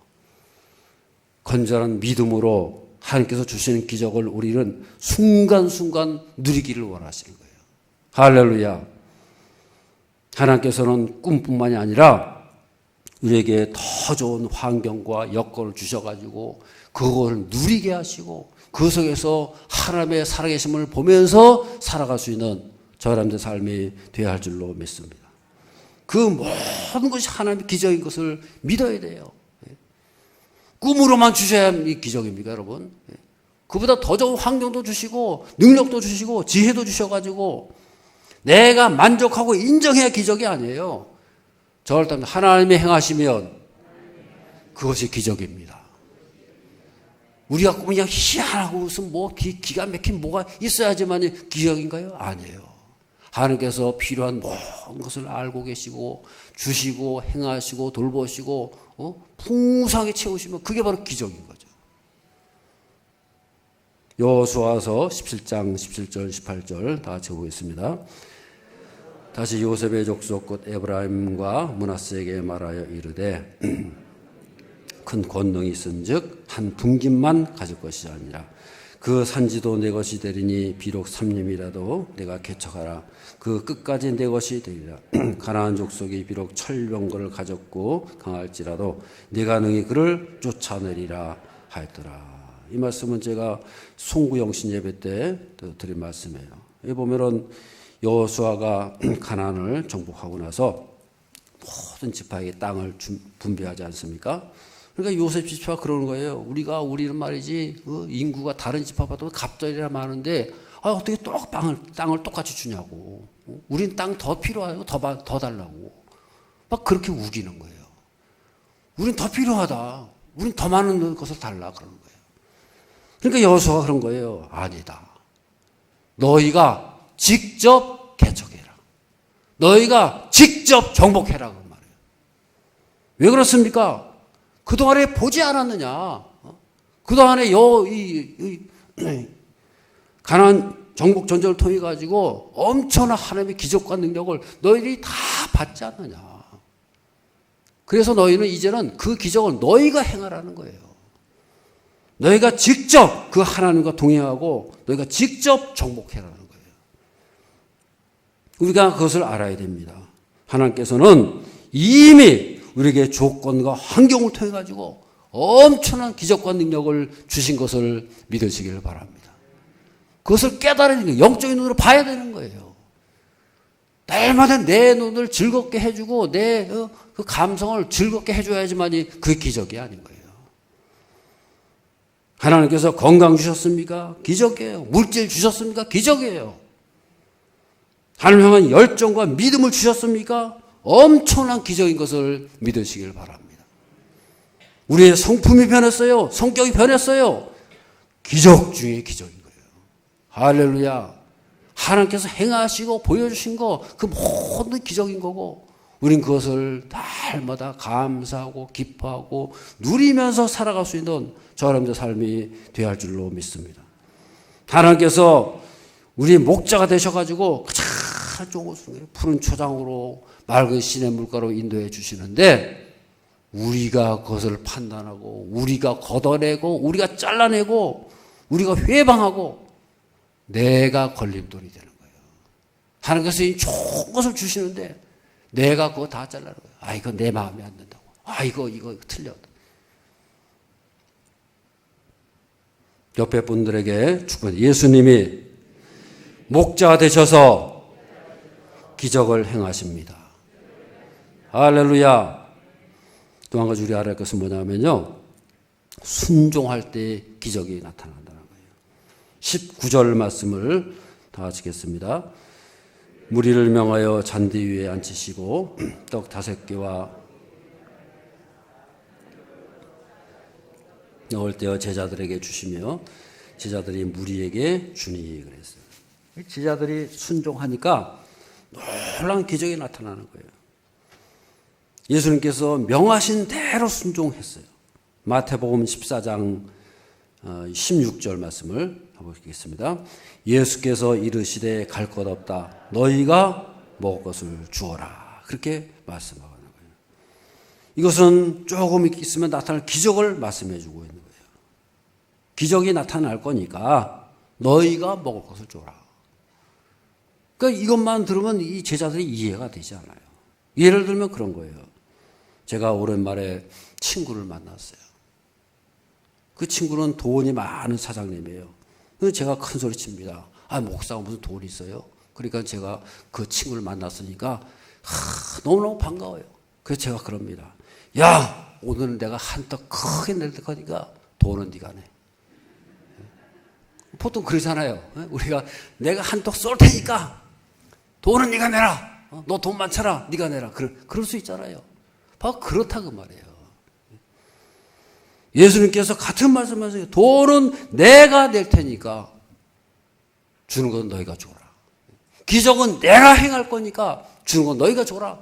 건전한 믿음으로 하나님께서 주시는 기적을 우리는 순간순간 누리기를 원하시는 거예요. 할렐루야. 하나님께서는 꿈뿐만이 아니라 우리에게 더 좋은 환경과 여건을 주셔가지고 그걸 누리게 하시고 그 속에서 하나님의 살아계심을 보면서 살아갈 수 있는 저 사람들의 삶이 되어야 할 줄로 믿습니다. 그 모든 것이 하나님의 기적인 것을 믿어야 돼요. 꿈으로만 주셔야 이 기적입니까, 여러분? 그보다 더 좋은 환경도 주시고 능력도 주시고 지혜도 주셔가지고 내가 만족하고 인정해야 기적이 아니에요. 저를 따르면 하나님이 행하시면 그것이 기적입니다. 우리가 그냥 희한하고 무슨 뭐 기가 막힌 뭐가 있어야지만 기적인가요? 아니에요. 하나님께서 필요한 모든 것을 알고 계시고 주시고 행하시고 돌보시고 풍성하게 채우시면 그게 바로 기적인 거죠. 여호수아서 17장 17절 18절 다 같이 보겠습니다. 다시 요셉의 족속 곧 에브라임과 므낫세에게 말하여 이르되 큰 권능이 있은즉 한 분깃만 가질 것이 아니라 그 산지도 내 것이 되리니 비록 삼림이라도 내가 개척하라 그 끝까지 내 것이 되리라. 가나안 족속이 비록 철병거를 가졌고 강할지라도 내가 능히 그를 쫓아내리라 하였더라. 이 말씀은 제가 송구영신 예배 때 드린 말씀이에요. 여기 보면은 여호수아가 가나안을 정복하고 나서 모든 지파에게 땅을 분배하지 않습니까? 그러니까 요셉 지파가 그러는 거예요. 우리는 말이지 인구가 다른 지파보다 갑절이라 많은데 어떻게 또 땅을 똑같이 주냐고. 우린 땅 더 필요하고 더 달라고. 막 그렇게 우기는 거예요. 우린 더 필요하다. 우린 더 많은 것을 달라 그러는 거예요. 그러니까 여호수아가 그런 거예요. 아니다. 너희가 직접 개척해라. 너희가 직접 정복해라 그 말이에요. 왜 그렇습니까? 그동안에 보지 않았느냐? 그동안에 가나안 정복 전쟁을 통해 가지고 엄청난 하나님의 기적과 능력을 너희들이 다 받지 않느냐? 그래서 너희는 이제는 그 기적을 너희가 행하라는 거예요. 너희가 직접 그 하나님과 동행하고 너희가 직접 정복해라는 거예요. 우리가 그것을 알아야 됩니다. 하나님께서는 이미 우리에게 조건과 환경을 통해 가지고 엄청난 기적과 능력을 주신 것을 믿으시기를 바랍니다. 그것을 깨달아야 되는 거예요. 영적인 눈으로 봐야 되는 거예요. 날마다 내 눈을 즐겁게 해주고 내 그 감성을 즐겁게 해줘야지만이 그게 기적이 아닌 거예요. 하나님께서 건강 주셨습니까? 기적이에요. 물질 주셨습니까? 기적이에요. 하나님 향한 열정과 믿음을 주셨습니까? 엄청난 기적인 것을 믿으시길 바랍니다. 우리의 성품이 변했어요. 성격이 변했어요. 기적 중에 기적인 거예요. 할렐루야. 하나님께서 행하시고 보여주신 거 그 모든 기적인 거고 우린 그것을 날마다 감사하고 기뻐하고 누리면서 살아갈 수 있는 저 여러분의 삶이 되어야 할 줄로 믿습니다. 하나님께서 우리 목자가 되셔가지고 가장 좋은 곳을 푸른 초장으로 맑은 시냇 물가로 인도해 주시는데 우리가 그것을 판단하고 우리가 걷어내고 우리가 잘라내고 우리가 회방하고 내가 걸림돌이 되는 거예요. 하나님께서 이 좋은 것을 주시는데 내가 그거 다 잘라는 거예요. 아, 이거 내 마음에 안 든다고. 아, 이거 틀렸다. 옆에 분들에게 축복해. 예수님이 목자 되셔서 기적을 행하십니다. 할렐루야. 또 한 가지 우리 알아야 할 것은 뭐냐면요. 순종할 때 기적이 나타난다는 거예요. 19절 말씀을 다 같이겠습니다. 무리를 명하여 잔디 위에 앉히시고 떡 5개와 넣을 때어 제자들에게 주시며 제자들이 무리에게 주니 그랬어요. 제자들이 순종하니까 놀라운 기적이 나타나는 거예요. 예수님께서 명하신 대로 순종했어요. 마태복음 14장 16절 말씀을 보겠습니다. 예수께서 이르시되 갈 것 없다. 너희가 먹을 것을 주어라. 그렇게 말씀하고 있는 거예요. 이것은 조금 있으면 나타날 기적을 말씀해 주고 있는 거예요. 기적이 나타날 거니까 너희가 먹을 것을 주어라. 그러니까 이것만 들으면 이 제자들이 이해가 되지 않아요. 예를 들면 그런 거예요. 제가 오랜만에 친구를 만났어요. 그 친구는 돈이 많은 사장님이에요. 그래서 제가 큰 소리 칩니다. 아, 목사가 무슨 돈이 있어요? 그러니까 제가 그 친구를 만났으니까 너무너무 반가워요. 그래서 제가 그럽니다. 야, 오늘 내가 한턱 크게 낼 거니까 돈은 네가 내. 보통 그러잖아요. 우리가 내가 한턱 쏠 테니까 돈은 네가 내라. 너 돈 많잖아. 네가 내라. 그럴 수 있잖아요. 바로 그렇다 그 말이에요. 예수님께서 같은 말씀하세요. 돈은 내가 낼 테니까 주는 건 너희가 줘라. 기적은 내가 행할 거니까 주는 건 너희가 줘라.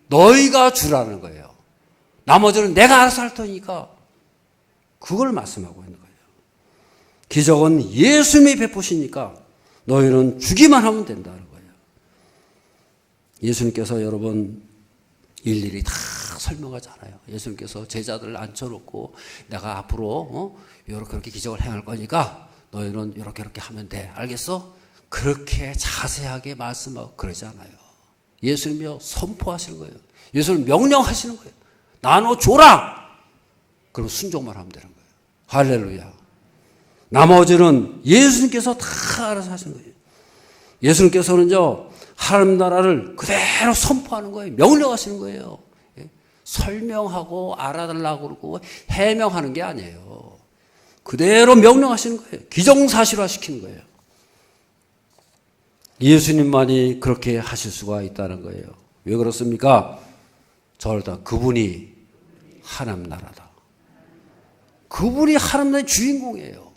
너희가 주라는 거예요. 나머지는 내가 알아서 할 테니까 그걸 말씀하고 있는 거예요. 기적은 예수님이 베푸시니까 너희는 주기만 하면 된다는 거예요. 예수님께서 여러분 일일이 다 설명하잖아요. 예수님께서 제자들을 앉혀놓고 내가 앞으로 이렇게 기적을 행할 거니까 너희는 이렇게 하면 돼. 알겠어? 그렇게 자세하게 말씀하고 그러지 않아요. 예수님이요 선포하시는 거예요. 예수님 명령하시는 거예요. 나눠줘라. 그럼 순종만 하면 되는 거예요. 할렐루야. 나머지는 예수님께서 다 알아서 하시는 거예요. 예수님께서는요 하나님 나라를 그대로 선포하는 거예요. 명령하시는 거예요. 설명하고 알아달라고 그러고 해명하는 게 아니에요. 그대로 명령하시는 거예요. 기정사실화 시키는 거예요. 예수님만이 그렇게 하실 수가 있다는 거예요. 왜 그렇습니까? 저를 다 그분이 하나님 나라다. 그분이 하나님 나라의 주인공이에요.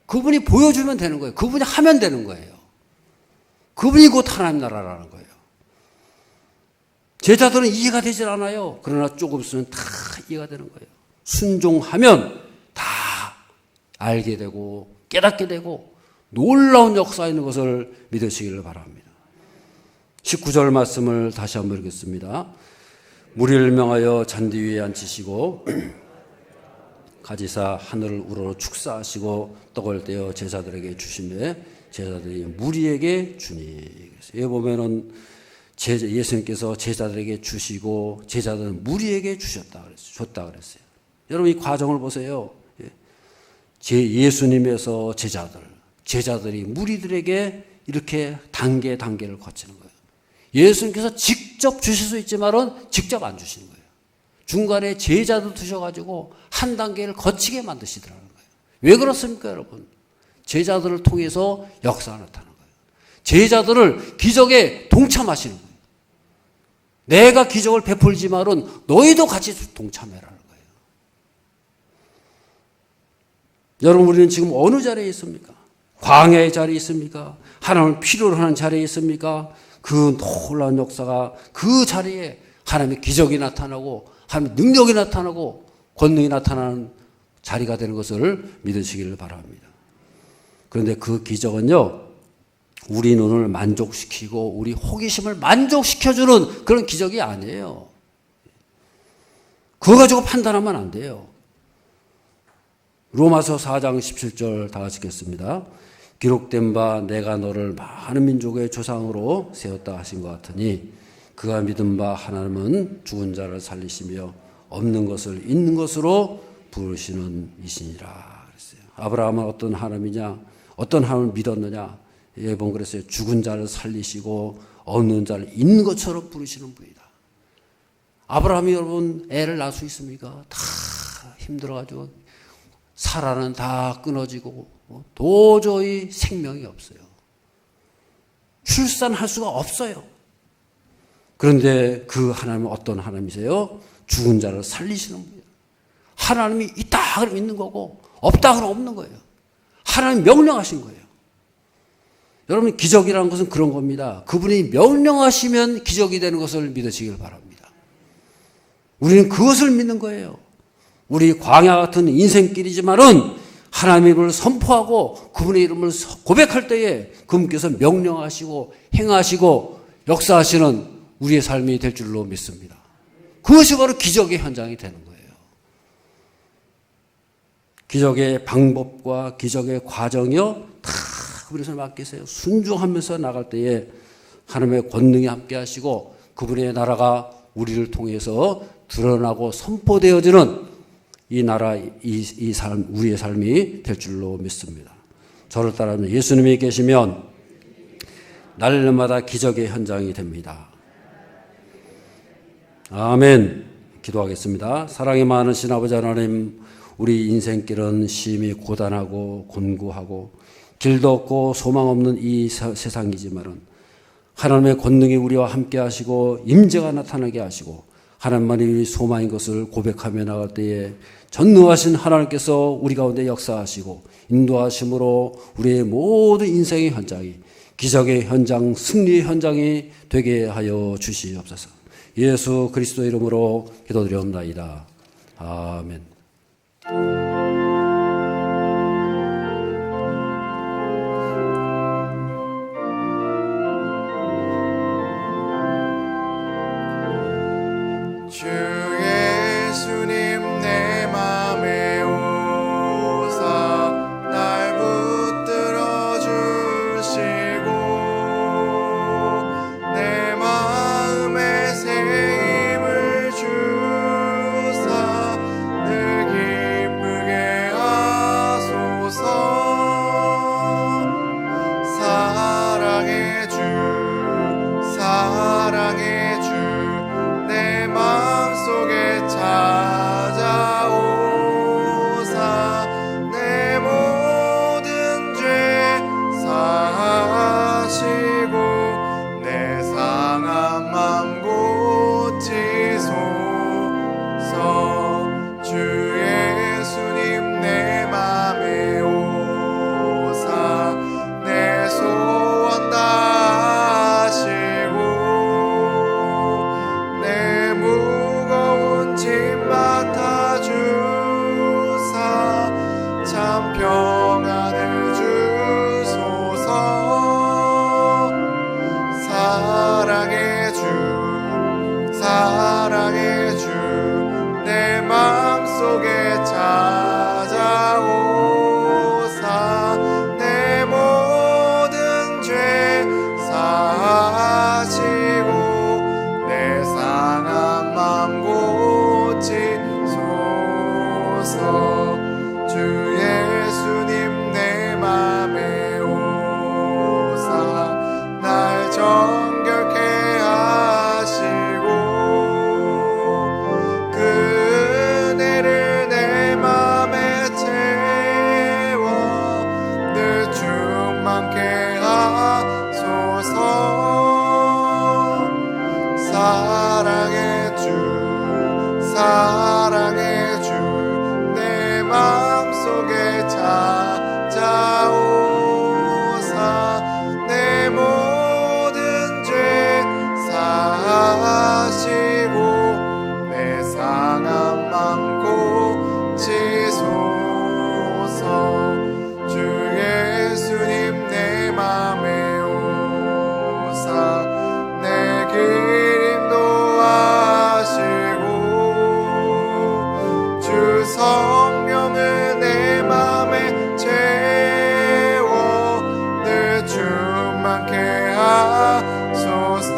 그분이 보여주면 되는 거예요. 그분이 하면 되는 거예요. 그분이 곧 하나님 나라라는 거예요. 제자들은 이해가 되질 않아요. 그러나 조금 있으면 다 이해가 되는 거예요. 순종하면 다 알게 되고 깨닫게 되고 놀라운 역사 있는 것을 믿으시기를 바랍니다. 19절 말씀을 다시 한번 읽겠습니다. 무리를 명하여 잔디 위에 앉히시고 가지사 하늘을 우러러 축사하시고 떡을 떼어 제자들에게 주시며 제자들이 무리에게 주니. 여기 보면은 예수님께서 제자들에게 주시고 제자들은 무리에게 줬다 그랬어요. 여러분 이 과정을 보세요. 예수님에서 제자들이 무리들에게 이렇게 단계를 거치는 거예요. 예수님께서 직접 주실 수 있지만은 직접 안 주시는 거예요. 중간에 제자도 두셔가지고 한 단계를 거치게 만드시더라는 거예요. 왜 그렇습니까, 여러분? 제자들을 통해서 역사가 나타나는 거예요. 제자들을 기적에 동참하시는 거예요. 내가 기적을 베풀지만은 너희도 같이 동참해라는 거예요. 여러분, 우리는 지금 어느 자리에 있습니까? 광야의 자리에 있습니까? 하나님을 필요로 하는 자리에 있습니까? 그 놀라운 역사가 그 자리에 하나님의 기적이 나타나고 하나님의 능력이 나타나고 권능이 나타나는 자리가 되는 것을 믿으시기를 바랍니다. 그런데 그 기적은요, 우리 눈을 만족시키고 우리 호기심을 만족시켜주는 그런 기적이 아니에요. 그거 가지고 판단하면 안 돼요. 로마서 4장 17절 다 같이 읽겠습니다. 기록된 바 내가 너를 많은 민족의 조상으로 세웠다 하신 것 같으니 그가 믿은 바 하나님은 죽은 자를 살리시며 없는 것을 있는 것으로 부르시는 이시니라 그랬어요. 아브라함은 어떤 하나님이냐? 어떤 하나님을 믿었느냐? 예, 본 그랬어요. 죽은 자를 살리시고 없는 자를 있는 것처럼 부르시는 분이다. 아브라함이 여러분 애를 낳을 수 있습니까? 다 힘들어가지고 사라는 다 끊어지고 도저히 생명이 없어요. 출산할 수가 없어요. 그런데 그 하나님은 어떤 하나님이세요? 죽은 자를 살리시는 분이에요. 하나님이 있다 그러면 있는 거고 없다 그러면 없는 거예요. 하나님이 명령하신 거예요. 여러분 기적이라는 것은 그런 겁니다. 그분이 명령하시면 기적이 되는 것을 믿으시길 바랍니다. 우리는 그것을 믿는 거예요. 우리 광야 같은 인생길이지만은 하나님의 이름을 선포하고 그분의 이름을 고백할 때에 그분께서 명령하시고 행하시고 역사하시는 우리의 삶이 될 줄로 믿습니다. 그것이 바로 기적의 현장이 되는 거예요. 기적의 방법과 기적의 과정이요 다 그분의 손에 맡기세요. 순종하면서 나갈 때에 하나님의 권능이 함께 하시고 그분의 나라가 우리를 통해서 드러나고 선포되어지는 이 나라, 이 삶, 우리의 삶이 될 줄로 믿습니다. 저를 따르면 예수님이 계시면 날마다 기적의 현장이 됩니다. 아멘. 기도하겠습니다. 사랑이 많으신 아버지 하나님, 우리 인생길은 심히 고단하고 곤고하고 길도 없고 소망 없는 이 세상이지만은 하나님의 권능이 우리와 함께 하시고 임재가 나타나게 하시고 하나님만이 우리 소망인 것을 고백하며 나갈 때에 전능하신 하나님께서 우리 가운데 역사하시고 인도하심으로 우리의 모든 인생의 현장이 기적의 현장, 승리의 현장이 되게 하여 주시옵소서. 예수 그리스도 이름으로 기도드리옵나이다. 아멘. 주 예수님 내 맘에 오사 날 붙들어 주시고 내 마음에 새 힘을 주사 늘 기쁘게 주옵소서.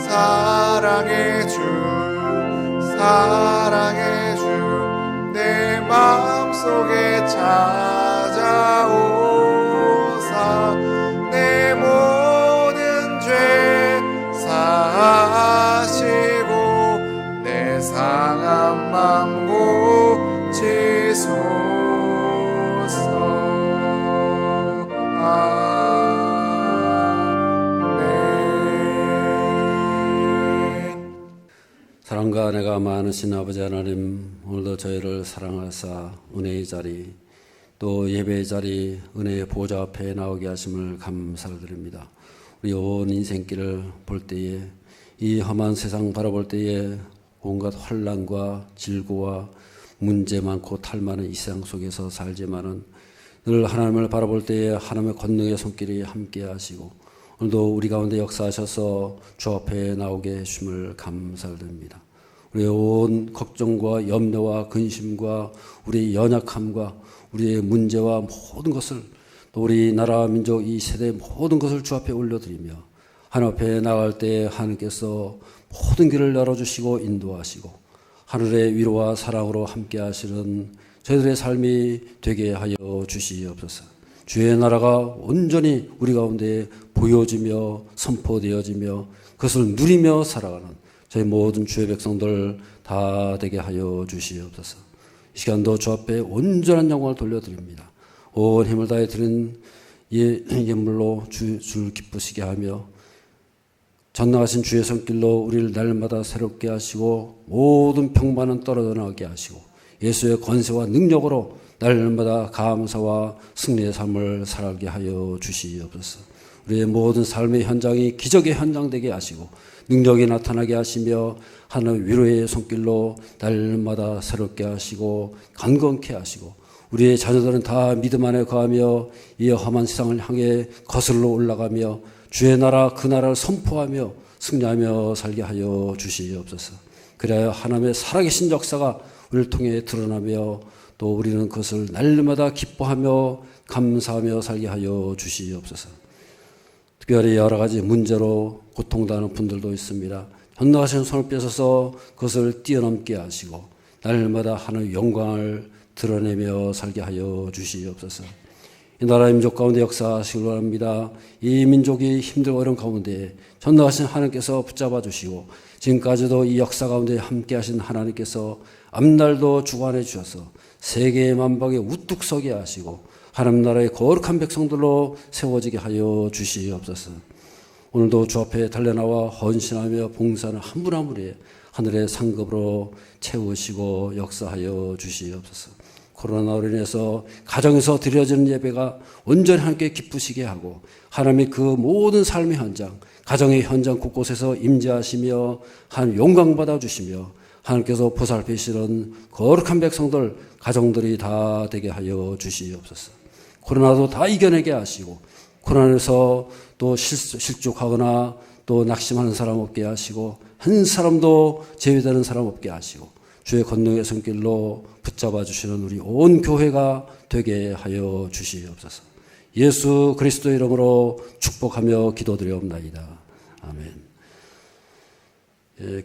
사랑의 주 사랑의 주 내 마음속에 찾아오사 내 모든 죄 사하시고 내 상한 맘 고치소서. 사랑과 은혜가 많으신 아버지 하나님, 오늘도 저희를 사랑하사 은혜의 자리, 또 예배의 자리, 은혜의 보좌 앞에 나오게 하심을 감사를 드립니다. 우리 온 인생길을 볼 때에, 이 험한 세상 바라볼 때에 온갖 환난과 질고와 문제 많고 탈 많은 이 세상 속에서 살지만은 늘 하나님을 바라볼 때에 하나님의 권능의 손길이 함께 하시고, 오늘도 우리 가운데 역사하셔서 주 앞에 나오게 해주심을 감사를 드립니다. 우리의 온 걱정과 염려와 근심과 우리의 연약함과 우리의 문제와 모든 것을, 또 우리 나라 민족 이 세대의 모든 것을 주 앞에 올려드리며 하나님 앞에 나갈 때 하나님께서 모든 길을 열어주시고 인도하시고 하늘의 위로와 사랑으로 함께 하시는 저희들의 삶이 되게 하여 주시옵소서. 주의 나라가 온전히 우리 가운데 보여지며 선포되어지며 그것을 누리며 살아가는 저희 모든 주의 백성들 다 되게 하여 주시옵소서. 이 시간도 주 앞에 온전한 영광을 돌려드립니다. 온 힘을 다해 드린 예물로 주를 기쁘시게 하며 전능하신 주의 손길로 우리를 날마다 새롭게 하시고 모든 평만은 떨어져 나가게 하시고 예수의 권세와 능력으로 날마다 감사와 승리의 삶을 살게 하여 주시옵소서. 우리의 모든 삶의 현장이 기적의 현장 되게 하시고 능력이 나타나게 하시며 하나님의 위로의 손길로 날마다 새롭게 하시고 강건케 하시고 우리의 자녀들은 다 믿음 안에 거하며 이 험한 세상을 향해 거슬러 올라가며 주의 나라 그 나라를 선포하며 승리하며 살게 하여 주시옵소서. 그래야 하나님의 살아계신 역사가 우리를 통해 드러나며 또 우리는 그것을 날마다 기뻐하며 감사하며 살게 하여 주시옵소서. 특별히 여러 가지 문제로 고통당하는 분들도 있습니다. 전능하신 손을 뺏어서 그것을 뛰어넘게 하시고 날마다 하나님의 영광을 드러내며 살게 하여 주시옵소서. 이 나라의 민족 가운데 역사하시기 바랍니다. 이 민족이 힘들고 어려운 가운데 전능하신 하나님께서 붙잡아 주시고 지금까지도 이 역사 가운데 함께 하신 하나님께서 앞날도 주관해 주셔서 세계의 만방에 우뚝 서게 하시고 하나님 나라의 거룩한 백성들로 세워지게 하여 주시옵소서. 오늘도 주 앞에 달려나와 헌신하며 봉사하는 한 분 한 분이 하늘의 상급으로 채우시고 역사하여 주시옵소서. 코로나로 인해서 가정에서 드려지는 예배가 온전히 하나님께 기쁘시게 하고 하나님의 그 모든 삶의 현장, 가정의 현장 곳곳에서 임재하시며 하나님 영광 받아주시며 하나님께서 보살피시는 거룩한 백성들, 가정들이 다 되게 하여 주시옵소서. 코로나도 다 이겨내게 하시고 코로나에서 또 실족하거나 또 낙심하는 사람 없게 하시고 한 사람도 제외되는 사람 없게 하시고 주의 권능의 손길로 붙잡아 주시는 우리 온 교회가 되게 하여 주시옵소서. 예수 그리스도 이름으로 축복하며 기도드리옵나이다. 아멘.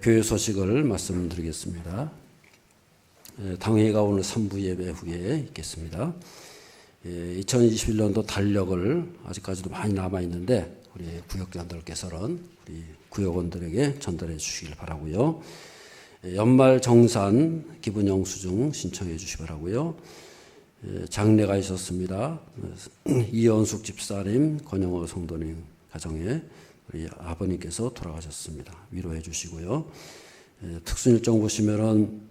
교회 소식을 말씀드리겠습니다. 당회가 오늘 3부 예배 후에 있겠습니다. 2021년도 달력을 아직까지도 많이 남아있는데 우리 구역장들께서는 우리 구역원들에게 전달해 주시길 바라고요. 연말 정산 기분 영수증 신청해 주시기 바라고요. 장례가 있었습니다. 이연숙 집사님, 권영호 성도님 가정에 우리 아버님께서 돌아가셨습니다. 위로해 주시고요. 특수일정 보시면은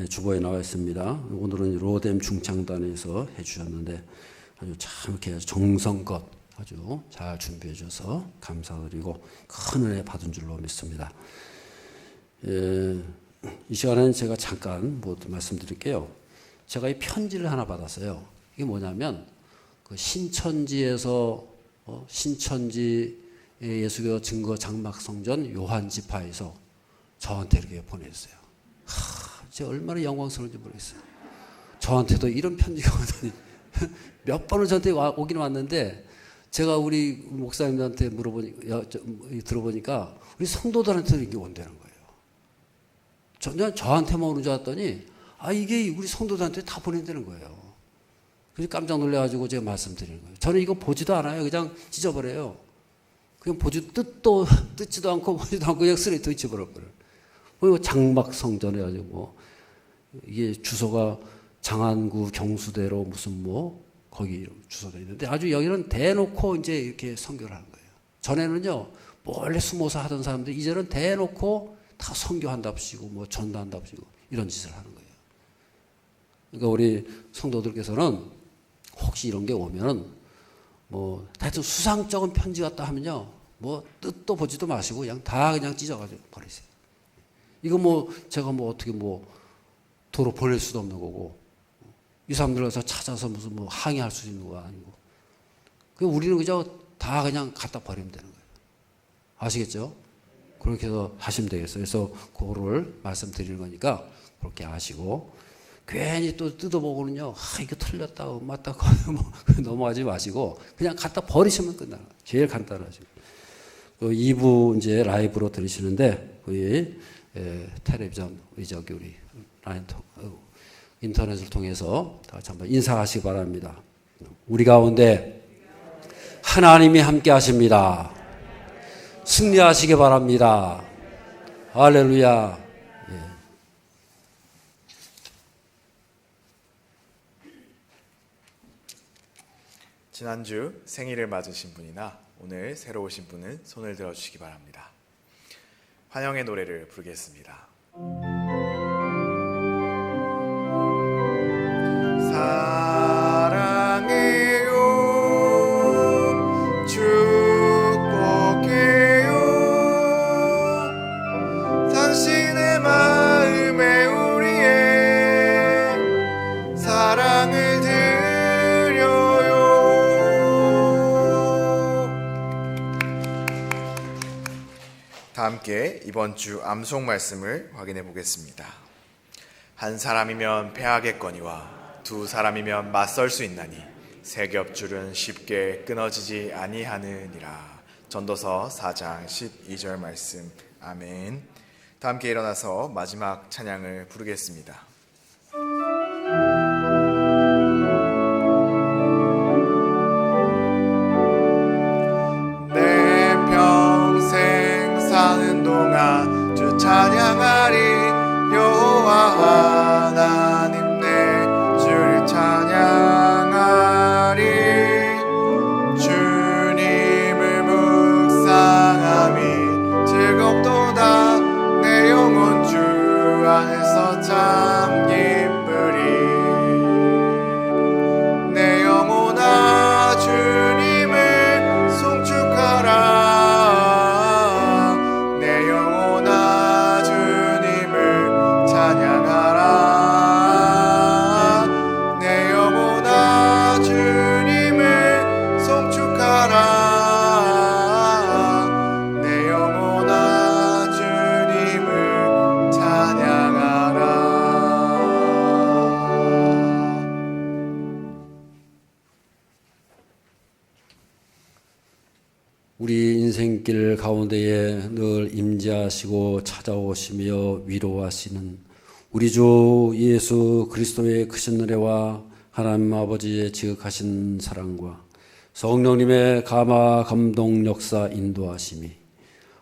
주보에 나와 있습니다. 오늘은 로뎀 중창단에서 해주셨는데 아주 참 이렇게 정성껏 아주 잘 준비해 주셔서 감사드리고 큰 은혜 받은 줄로 믿습니다. 이 시간에는 제가 잠깐 말씀드릴게요. 제가 이 편지를 하나 받았어요. 이게 뭐냐면 그 신천지에서 신천지 예수교 증거 장막 성전 요한 지파에서 저한테 이렇게 보냈어요. 제가 얼마나 영광스러운지 모르겠어요. 저한테도 이런 편지가 오더니 몇 번을 저한테 오긴 왔는데 제가 우리 목사님들한테 들어보니까 우리 성도들한테도 이게 온다는 거예요. 전혀 저한테만 오는 줄 알았더니 이게 우리 성도들한테 다 보낸다는 거예요. 그래서 깜짝 놀라가지고 제가 말씀드리는 거예요. 저는 이거 보지도 않아요. 그냥 찢어버려요. 그냥 뜯지도 않고 보지도 않고 그냥 쓰레기통 찢어버려요. 장막 성전 해가지고 이게 주소가 장안구 경수대로 무슨 거기 주소가 있는데 아주 여기는 대놓고 이제 이렇게 선교를 하는 거예요. 전에는요 몰래 숨어서 하던 사람들이 이제는 대놓고 다 선교한답시고 전도한답시고 이런 짓을 하는 거예요. 그러니까 우리 성도들께서는 혹시 이런 게 오면은 하여튼 수상쩍은 편지 같다 하면요 뜻도 보지도 마시고 그냥 다 그냥 찢어가지고 버리세요. 이거 제가 어떻게 도로 보낼 수도 없는 거고 이 사람들 가서 찾아서 무슨 항의할 수 있는 거 아니고 우리는 그저 다 그냥 갖다 버리면 되는 거예요. 아시겠죠? 그렇게 해서 하시면 되겠어요. 그래서 그거를 말씀드리는 거니까 그렇게 아시고 괜히 또 뜯어보고는요 이거 틀렸다 맞다 넘어가지 마시고 그냥 갖다 버리시면 끝나는 거예요. 제일 간단하죠. 2부 이제 라이브로 들으시는데 우리 텔레비전 우리 인터넷을 통해서 다 같이 한번 인사하시기 바랍니다. 우리 가운데 하나님이 함께 하십니다. 승리하시기 바랍니다. 할렐루야. 지난주 생일을 맞으신 분이나 오늘 새로 오신 분은 손을 들어주시기 바랍니다. 환영의 노래를 부르겠습니다. 사랑해요 축복해요 당신의 마음에 우리의 사랑을 드려요. 다 함께 이번 주 암송 말씀을 확인해 보겠습니다. 한 사람이면 패하겠거니와 두 사람이면 맞설 수 있나니 세 겹줄은 쉽게 끊어지지 아니하느니라. 전도서 4장 12절 말씀. 아멘. 다 함께 일어나서 마지막 찬양을 부르겠습니다. 내 평생 사는 동안 주 찬양하리. 여호와 하나님 찬양하리. 주님을 묵상함이 즐겁도다. 내 영혼 주 안에서 참 기쁘리. 내 영혼아 주님을 송축하라. 내 영혼아 주님을 찬양하라. 우리 인생길 가운데에 늘 임재하시고 찾아오시며 위로하시는 우리 주 예수 그리스도의 크신 은혜와 하나님 아버지의 지극하신 사랑과 성령님의 감화 감동 역사 인도하심이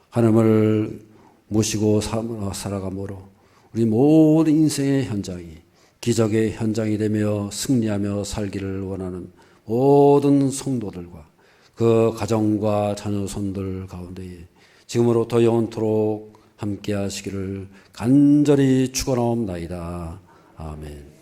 하나님을 모시고 살아감으로 우리 모든 인생의 현장이 기적의 현장이 되며 승리하며 살기를 원하는 모든 성도들과 그 가정과 자녀손들 가운데에 지금으로부터 영원토록 함께 하시기를 간절히 축원하옵나이다. 아멘.